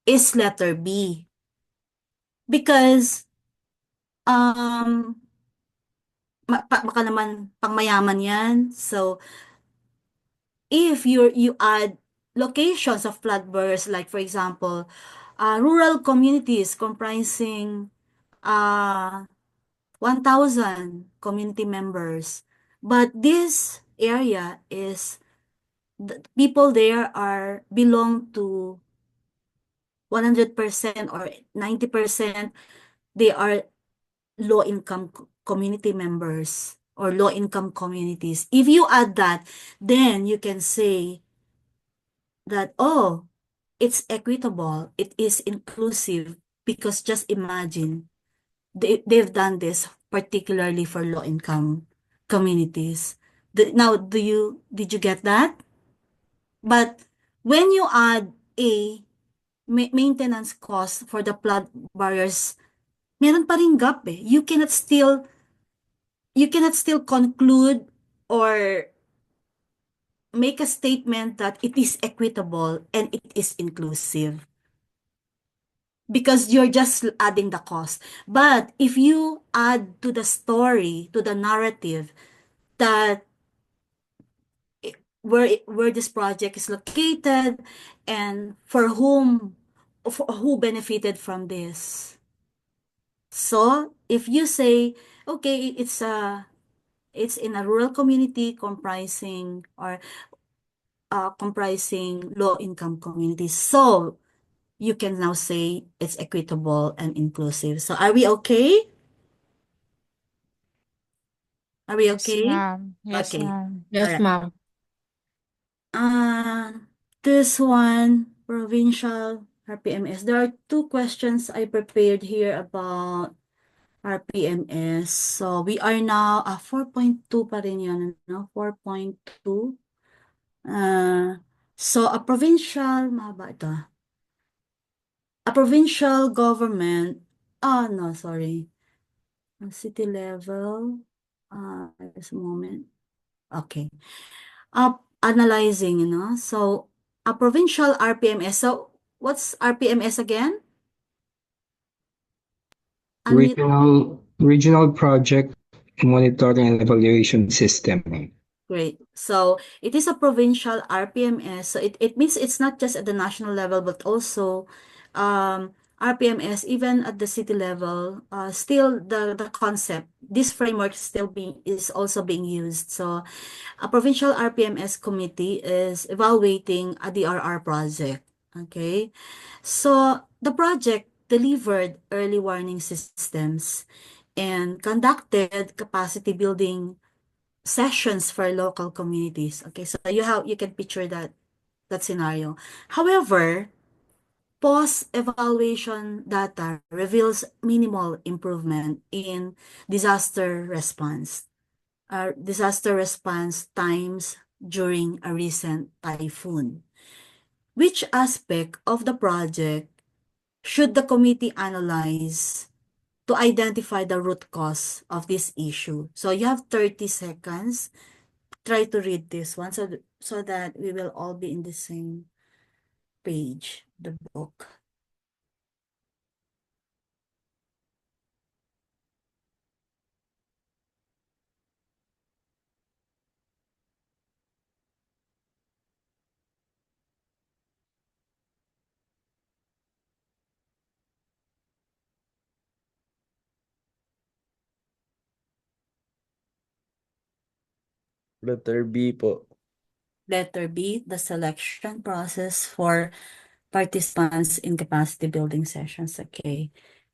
is letter B. Because baka naman pangmayaman yan. So if you add locations of flood barriers, like for example, rural communities comprising 1,000 community members, but this area is the people there are belong to 100% or 90%, they are low income community members or low income communities. If you add that, then you can say that, oh, it's equitable, it is inclusive, because just imagine, they've done this particularly for low income communities. Now, did you get that? But when you add a maintenance cost for the flood barriers, meron pa ring gap eh. You cannot still conclude or make a statement that it is equitable and it is inclusive, because you're just adding the cost. But if you add to the story, to the narrative, that where this project is located and for who benefited from this. So if you say, okay, it's in a rural community comprising low income communities, so you can now say it's equitable and inclusive. So are we okay? Are we Yes, okay? ma'am. Yes, Okay. ma'am. Yes, Alright. ma'am. This one, provincial RPMS. There are two questions I prepared here about RPMS. So we are now 4.2 pa rin yun, no? 4.2. So a mahaba ito. A provincial government, no, sorry. City level, just a moment. Okay. Analyzing, so a provincial RPMS. So what's RPMS again? Unmute. Regional Project Monitoring and Evaluation System. Great. So it is a provincial RPMS. So it means it's not just at the national level, but also RPMS, even at the city level, still the concept, this framework is also being used. So a provincial RPMS committee is evaluating a DRR project. Okay. So the project delivered early warning systems and conducted capacity building sessions for local communities. Okay, so you can picture that scenario. However, post-evaluation data reveals minimal improvement in disaster response times during a recent typhoon. Which aspect of the project should the committee analyze to identify the root cause of this issue? So you have 30 seconds. Try to read this one so that we will all be in the same page, the book. Letter B po. Letter B, the selection process for participants in capacity building sessions. Okay.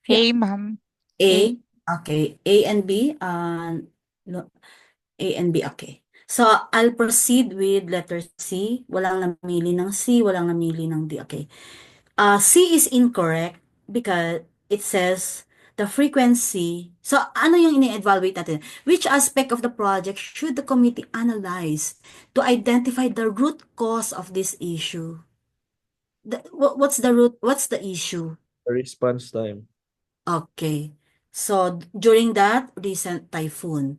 A, ma'am. A, okay. A and B, no, A and B, okay. So, I'll proceed with letter C. Walang namili ng C, walang namili ng D. Okay. C is incorrect because it says the frequency. So, ano yung ini-evaluate natin? Which aspect of the project should the committee analyze to identify the root cause of this issue? What's the issue? The response time. Okay. So, during that recent typhoon.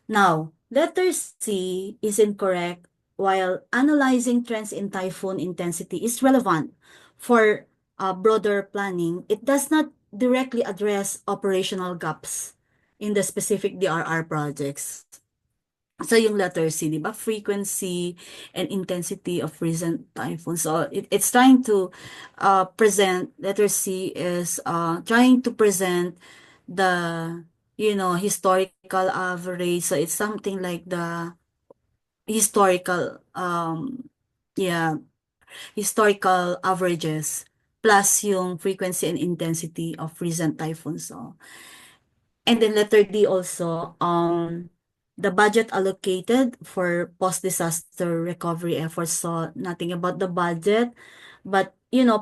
Now, letter C is incorrect while analyzing trends in typhoon intensity is relevant for broader planning, it does not directly address operational gaps in the specific DRR projects. So yung letter C, di ba? Frequency and intensity of recent typhoons. So it's trying to present, letter C is trying to present the, historical average. So it's something like the historical, yeah, historical averages plus yung frequency and intensity of recent typhoons. So, and then letter D also, the budget allocated for post-disaster recovery efforts. So nothing about the budget, but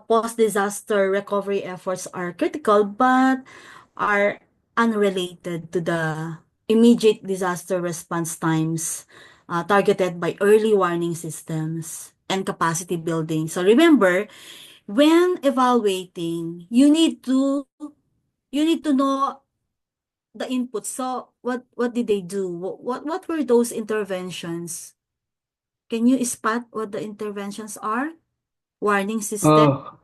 post-disaster recovery efforts are critical, but are unrelated to the immediate disaster response times targeted by early warning systems and capacity building. So remember, when evaluating, you need to know the input. So what did they do? What were those interventions? Can you spot what the interventions are? Warning system? Oh,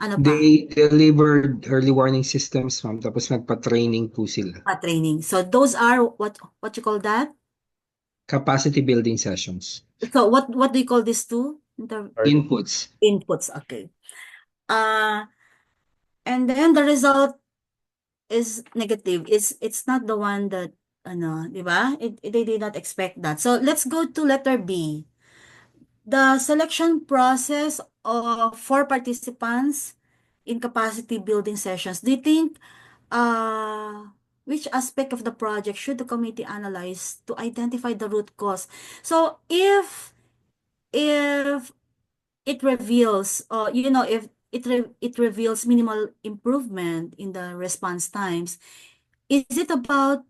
Ano pa? they delivered early warning systems, ma'am. Tapos nagpa-training po sila. Training. So those are what you call that? Capacity building sessions. So what do you call these two? Inputs. Inputs. Okay. And then the result is negative. It's not the one that di ba? They did not expect that. So let's go to letter B. The selection process of 4 participants in capacity building sessions. Do you think which aspect of the project should the committee analyze to identify the root cause? So if it reveals, if it reveals minimal improvement in the response times, is it about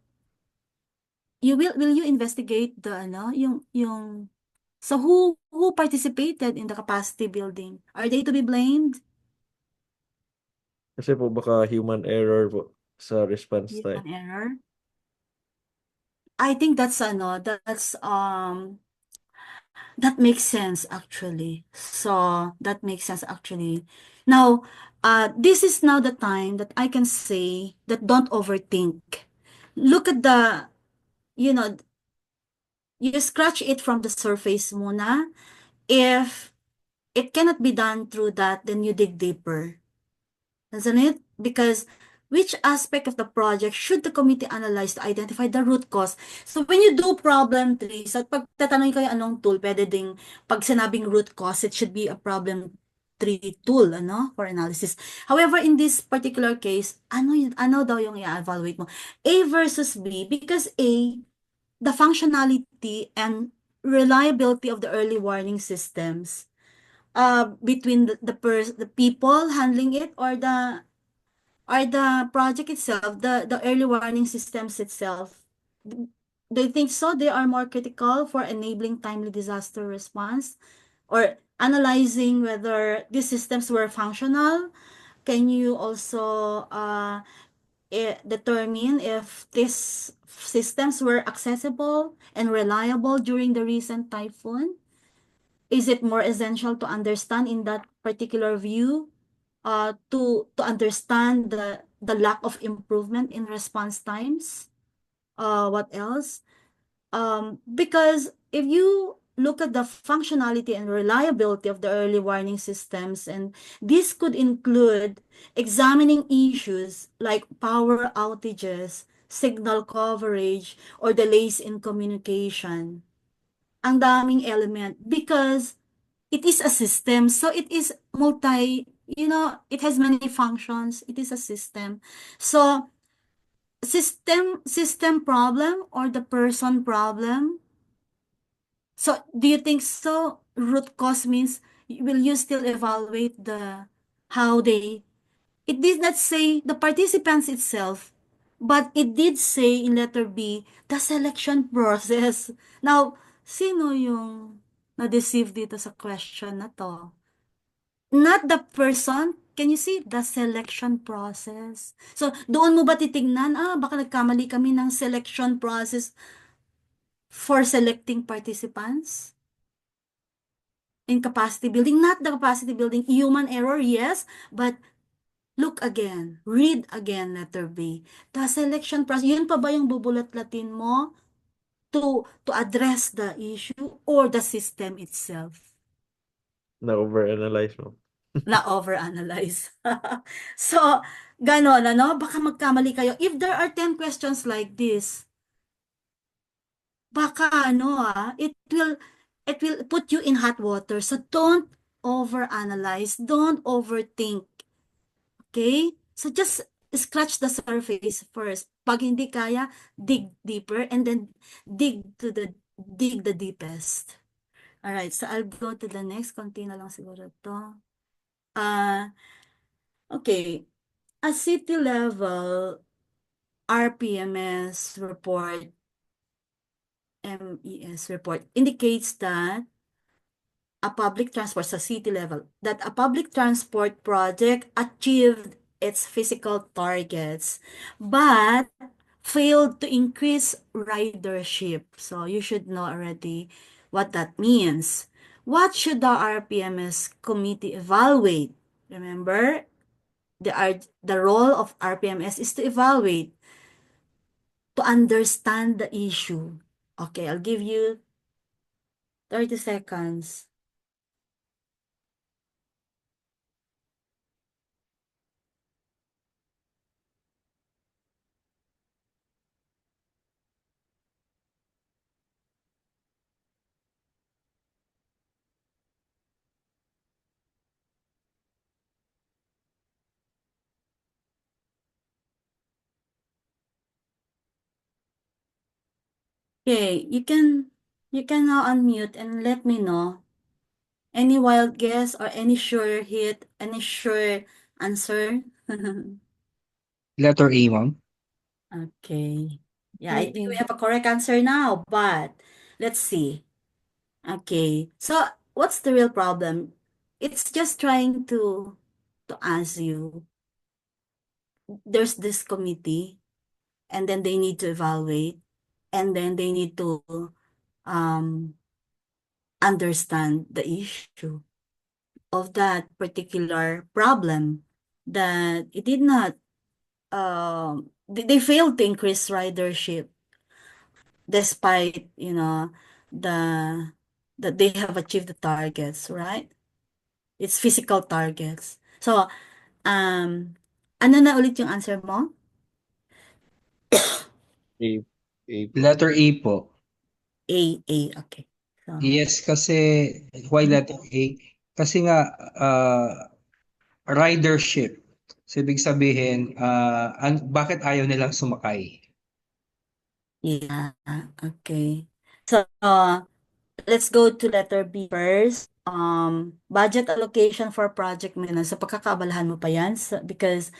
will you investigate the yung so who participated in the capacity building? Are they to be blamed? Kasi po baka human error po sa response Is time. an error? I think that's that makes sense actually. So that makes sense actually. Now, this is now the time that I can say that don't overthink. Look at the, you know, you scratch it from the surface muna. If it cannot be done through that, then you dig deeper. Doesn't it? Because which aspect of the project should the committee analyze to identify the root cause? So when you do problem trees, at pag tatanungin kayo anong tool, pwede ding pag sinabing root cause, it should be a problem tree tool, for analysis. However, in this particular case, ano daw yung i-evaluate mo? A versus B, because A, the functionality and reliability of the early warning systems between the people handling it or the project itself, the early warning systems itself. Do you think so? They are more critical for enabling timely disaster response or analyzing whether these systems were functional. Can you also determine if these systems were accessible and reliable during the recent typhoon? Is it more essential to understand in that particular view to understand the lack of improvement in response times? What else? Because if you look at the functionality and reliability of the early warning systems, and this could include examining issues like power outages, signal coverage, or delays in communication. Ang daming element because it is a system. So it is it has many functions. It is a system. So system problem or the person problem. So do you think so? Root cause means will you still evaluate how they, it did not say the participants itself, but it did say in letter B, the selection process. Now, sino yung na-deceive dito sa question na to? Not the person. Can you see the selection process? So, doon mo ba titignan, baka nagkamali kami ng selection process for selecting participants? in capacity building, not the capacity building, human error, yes, but look again, read again, letter B. The selection process, yun pa ba yung bubulat-latin mo to address the issue or the system itself? Na-overanalyze mo. Na overanalyze. So, ganon, ano? Baka magkamali kayo. If there are 10 questions like this, baka it will put you in hot water. So don't overanalyze, don't overthink. Okay? So just scratch the surface first. Pag hindi kaya, dig deeper and then dig the deepest. All right, so I'll go to the next. Konti na lang siguro to. Okay. A city level RPMS report, MES report indicates that a public transport sa city level, that a public transport project achieved its physical targets, but failed to increase ridership. So you should know already what that means. What should the RPMS committee evaluate? Remember, the role of RPMS is to evaluate, to understand the issue. Okay, I'll give you 30 seconds. Okay, you can now unmute and let me know any wild guess or any sure hit, any sure answer. Letter A, ma'am. Okay. Yeah, I think we A. have a correct answer now, but let's see. Okay. So, what's the real problem? It's just trying to ask you. There's this committee, and then they need to evaluate, and then they need to um understand the issue of that particular problem, that it did not they failed to increase ridership despite the that they have achieved the targets, right? It's physical targets. So um ano na ulit yung answer mo? A, A po. Letter A po. A, okay. So Yes, kasi why letter A? Kasi nga ridership. So, ibig sabihin, bakit ayaw nilang sumakay? yeah, okay. So let's go to letter B first. Budget allocation for project maintenance. So, pagkakabalahan mo pa yan. Because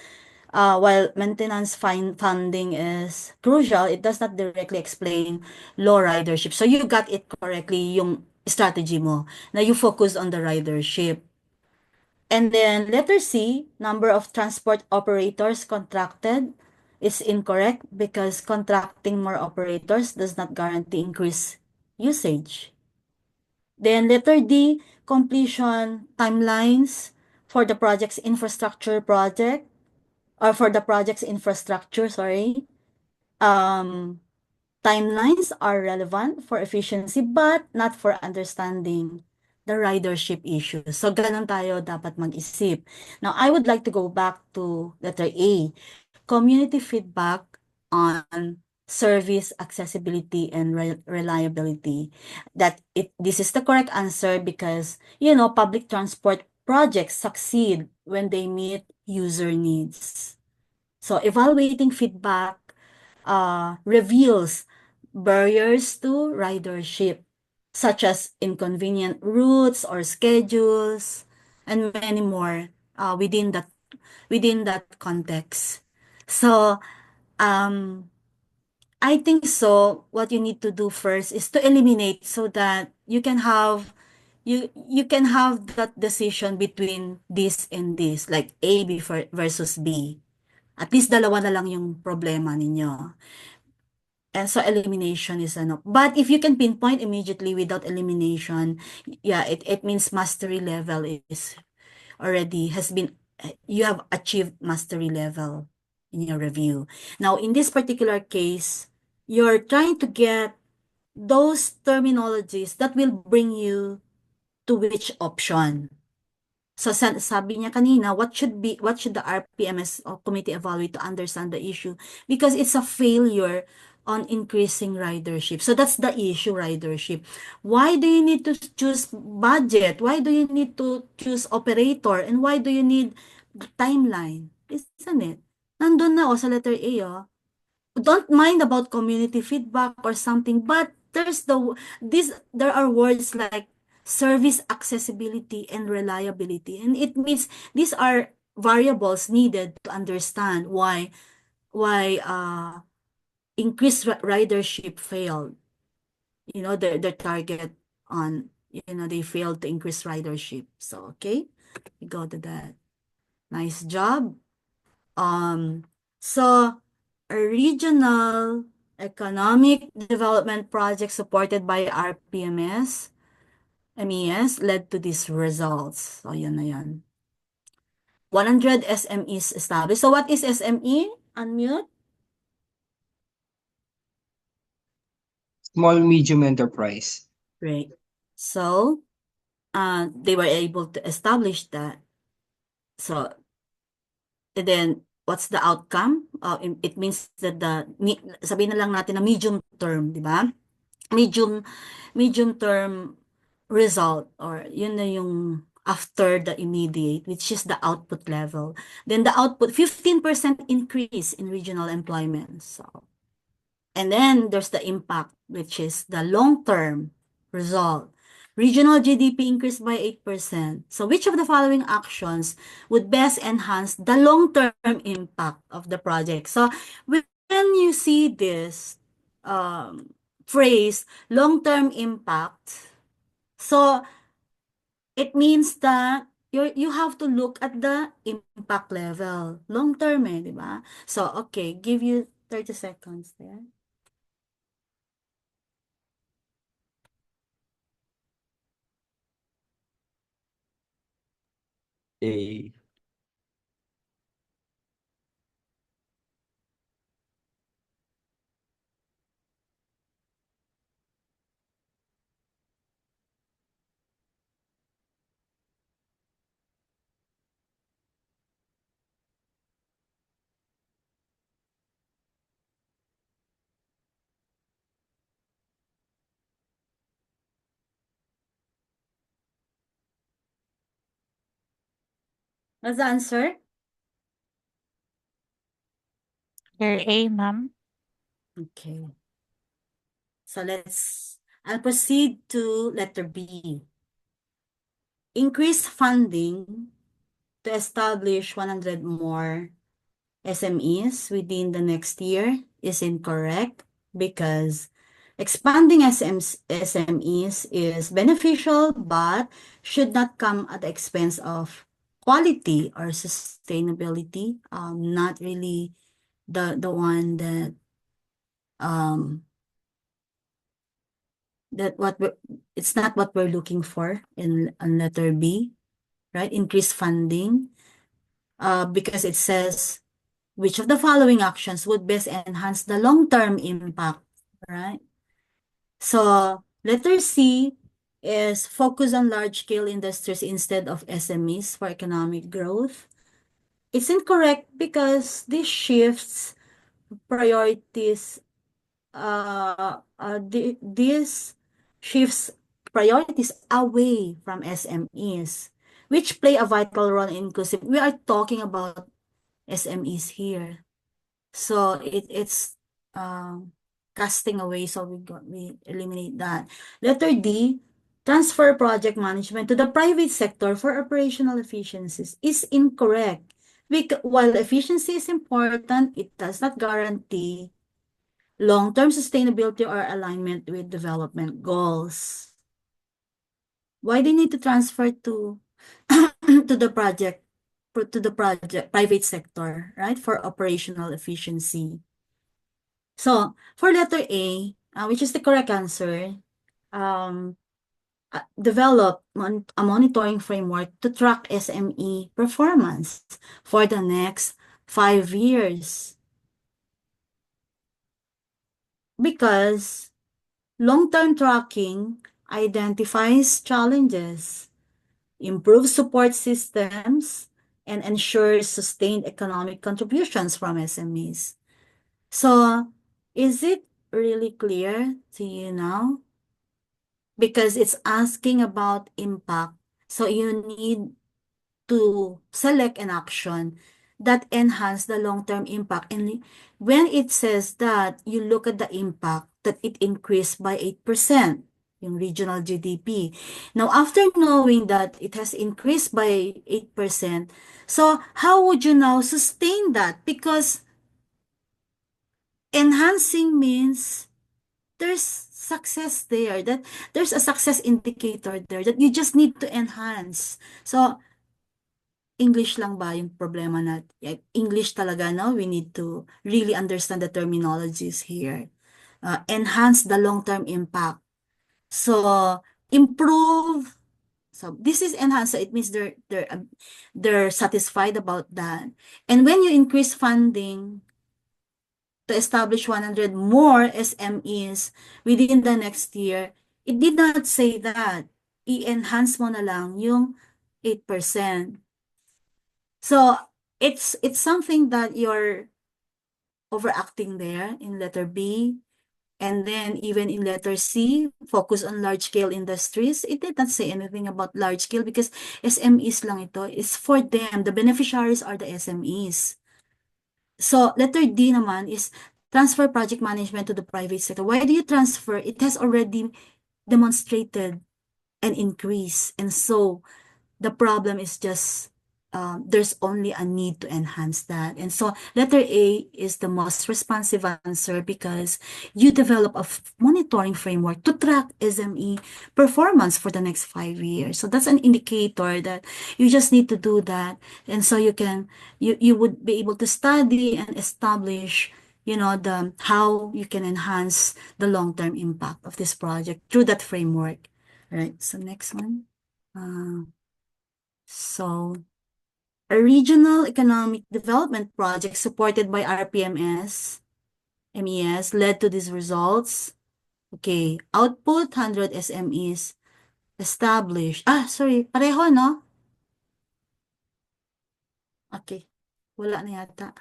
while maintenance funding is crucial, it does not directly explain low ridership. So, you got it correctly, yung strategy mo, na you focus on the ridership. And then, letter C, number of transport operators contracted is incorrect because contracting more operators does not guarantee increased usage. Then letter D, completion timelines for the project's infrastructure project, or for the project's infrastructure, sorry. Timelines are relevant for efficiency but not for understanding the ridership issue. So, ganun tayo dapat mag-isip. Now, I would like to go back to letter A, community feedback on service accessibility and reliability. This is the correct answer because, public transport projects succeed when they meet user needs. So, evaluating feedback reveals barriers to ridership, such as inconvenient routes or schedules, and many more within that context. So, I think so. What you need to do first is to eliminate so that you can have that decision between this and this, like A versus B. At least dalawa na lang yung problema ninyo. And so elimination is ano. But if you can pinpoint immediately without elimination, yeah, it means mastery level is already has been, you have achieved mastery level in your review. Now, in this particular case, you're trying to get those terminologies that will bring you to which option. So sabi niya kanina, what should the RPMS or committee evaluate to understand the issue? Because it's a failure on increasing ridership. So that's the issue, ridership. Why do you need to choose budget? Why do you need to choose operator? And why do you need timeline? Isn't it? Nandun na sa letter A, oh. Don't mind about community feedback or something, but there are words like service accessibility and reliability, and it means these are variables needed to understand why increased ridership failed. Their target on, they failed to increase ridership. So okay, we go to that. Nice job. So a regional economic development project supported by MES led to these results. So, yun na yan. 100 SMEs established. So, what is SME? Unmute. Small medium enterprise. Great. So, they were able to establish that. So, and then, what's the outcome? It means that sabihin na lang natin na medium term, di ba? Medium term result, or yun na yung after the immediate, which is the output level. Then the output, 15% increase in regional employment. So, and then there's the impact, which is the long-term result. Regional GDP increased by 8%. So which of the following actions would best enhance the long-term impact of the project? So when you see this phrase, long-term impact, so it means that you have to look at the impact level. Long-term di ba? So, okay, give you 30 seconds there. A. What's the answer? Letter A, ma'am. Okay. So I'll proceed to letter B. Increase funding to establish 100 more SMEs within the next year is incorrect because expanding SMEs is beneficial but should not come at the expense of quality or sustainability. Not really the one that it's not what we're looking for on letter B, right? Increase funding, because it says which of the following actions would best enhance the long-term impact, right? So letter C is focus on large-scale industries instead of SMEs for economic growth. It's incorrect because this shifts priorities. This shifts priorities away from SMEs, which play a vital role in inclusive. We are talking about SMEs here. So it's casting away, so we eliminate that. Letter D, transfer project management to the private sector for operational efficiencies is incorrect. While efficiency is important, it does not guarantee long-term sustainability or alignment with development goals. Why do you need to transfer to to the private sector, right, for operational efficiency? So for letter A, which is the correct answer, develop a monitoring framework to track SME performance for the next 5 years. Because long-term tracking identifies challenges, improves support systems, and ensures sustained economic contributions from SMEs. So, is it really clear to you now? Because it's asking about impact. So, you need to select an action that enhance the long-term impact. And when it says that, you look at the impact that it increased by 8%, yung regional GDP. Now, after knowing that it has increased by 8%, so how would you now sustain that? Because enhancing means there's success there, that there's a success indicator there that you just need to enhance. So, English lang ba yung problema natin? English talaga, no? We need to really understand the terminologies here. Enhance the long-term impact. So, improve. So, this is enhance. So, it means they're satisfied about that. And when you increase funding to establish 100 more SMEs within the next year, it did not say that. I-enhance mo na lang yung 8%. So it's something that you're overacting there in letter B. And then even in letter C, focus on large-scale industries. It did not say anything about large-scale because SMEs lang ito. It's for them. The beneficiaries are the SMEs. So letter D naman is transfer project management to the private sector. Why do you transfer? It has already demonstrated an increase. And so the problem is just there's only a need to enhance that. And so letter A is the most responsive answer because you develop a monitoring framework to track SME performance for the next 5 years. So that's an indicator that you just need to do that. And so you would be able to study and establish, how you can enhance the long-term impact of this project through that framework. All right, so next one. So, a regional economic development project supported by RPMS, MES, led to these results. Okay, output 100 SMEs established. Sorry, pareho, no? Okay, wala na yata.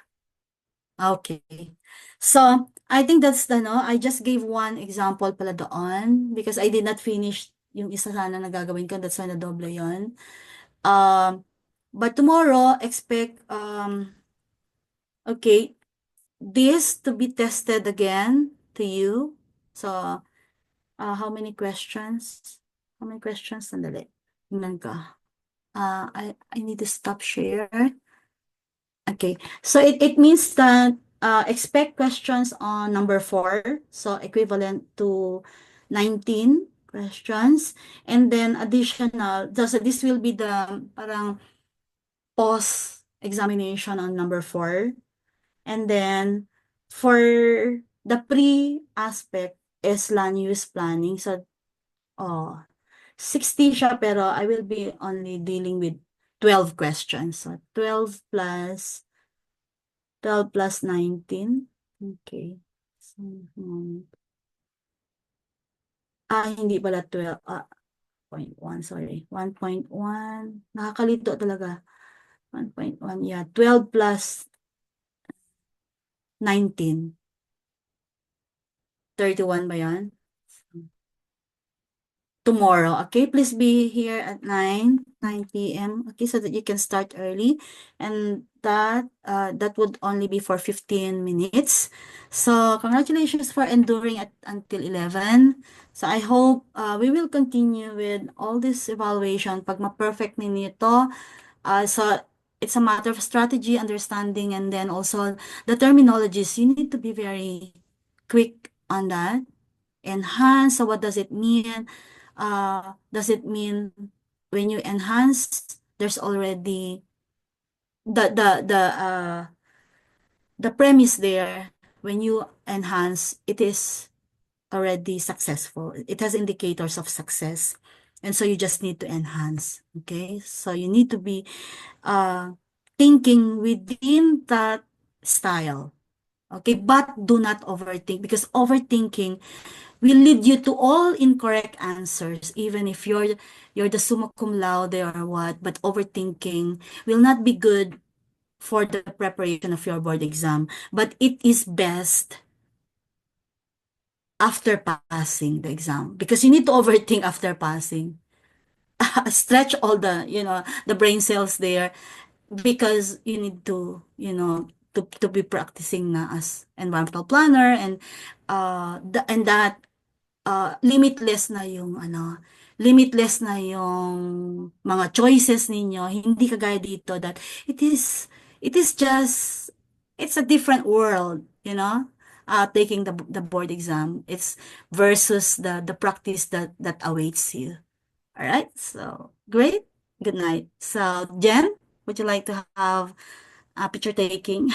Okay. So, I think that's I just gave one example pala doon because I did not finish yung isa sana na gagawin ko. That's why na-doble yun. But tomorrow, expect, okay, this to be tested again to you. So, how many questions? How many questions? Sandali. Tingnan ko. I need to stop share. Okay, so it means that expect questions on number 4, so equivalent to 19 questions, and then additional, so this will be the parang post examination on number 4, and then for the pre-aspect is land use planning, so 60 siya, pero I will be only dealing with 12 questions, so 12 plus 19. Okay. So, hindi pala 12. 0.1, sorry. 1.1. Nakakalito talaga. 1.1, yeah. 12 plus 19. 31 ba yan? Tomorrow, okay? Please be here at 9 p.m. Okay, so that you can start early. And that would only be for 15 minutes. So congratulations for enduring until 11. So I hope we will continue with all this evaluation. Pag ma-perfect ninyo ito, so it's a matter of strategy, understanding, and then also the terminologies. You need to be very quick on that. Enhance, so what does it mean? Does it mean when you enhance, there's already the premise there when you enhance, it is already successful. It has indicators of success. And so you just need to enhance. Okay. So you need to be thinking within that style. Okay. But do not overthink, because overthinking will lead you to all incorrect answers, even if you're the summa cum laude or what, but overthinking will not be good for the preparation of your board exam. But it is best after passing the exam, because you need to overthink after passing. Stretch all the, the brain cells there, because you need to, to be practicing na as environmental planner, and that limitless na yung mga choices ninyo, hindi kagaya dito that it is just, it's a different world, taking the board exam. It's versus the practice that awaits you. All right, so great. Good night. So Jen, would you like to have a picture taking?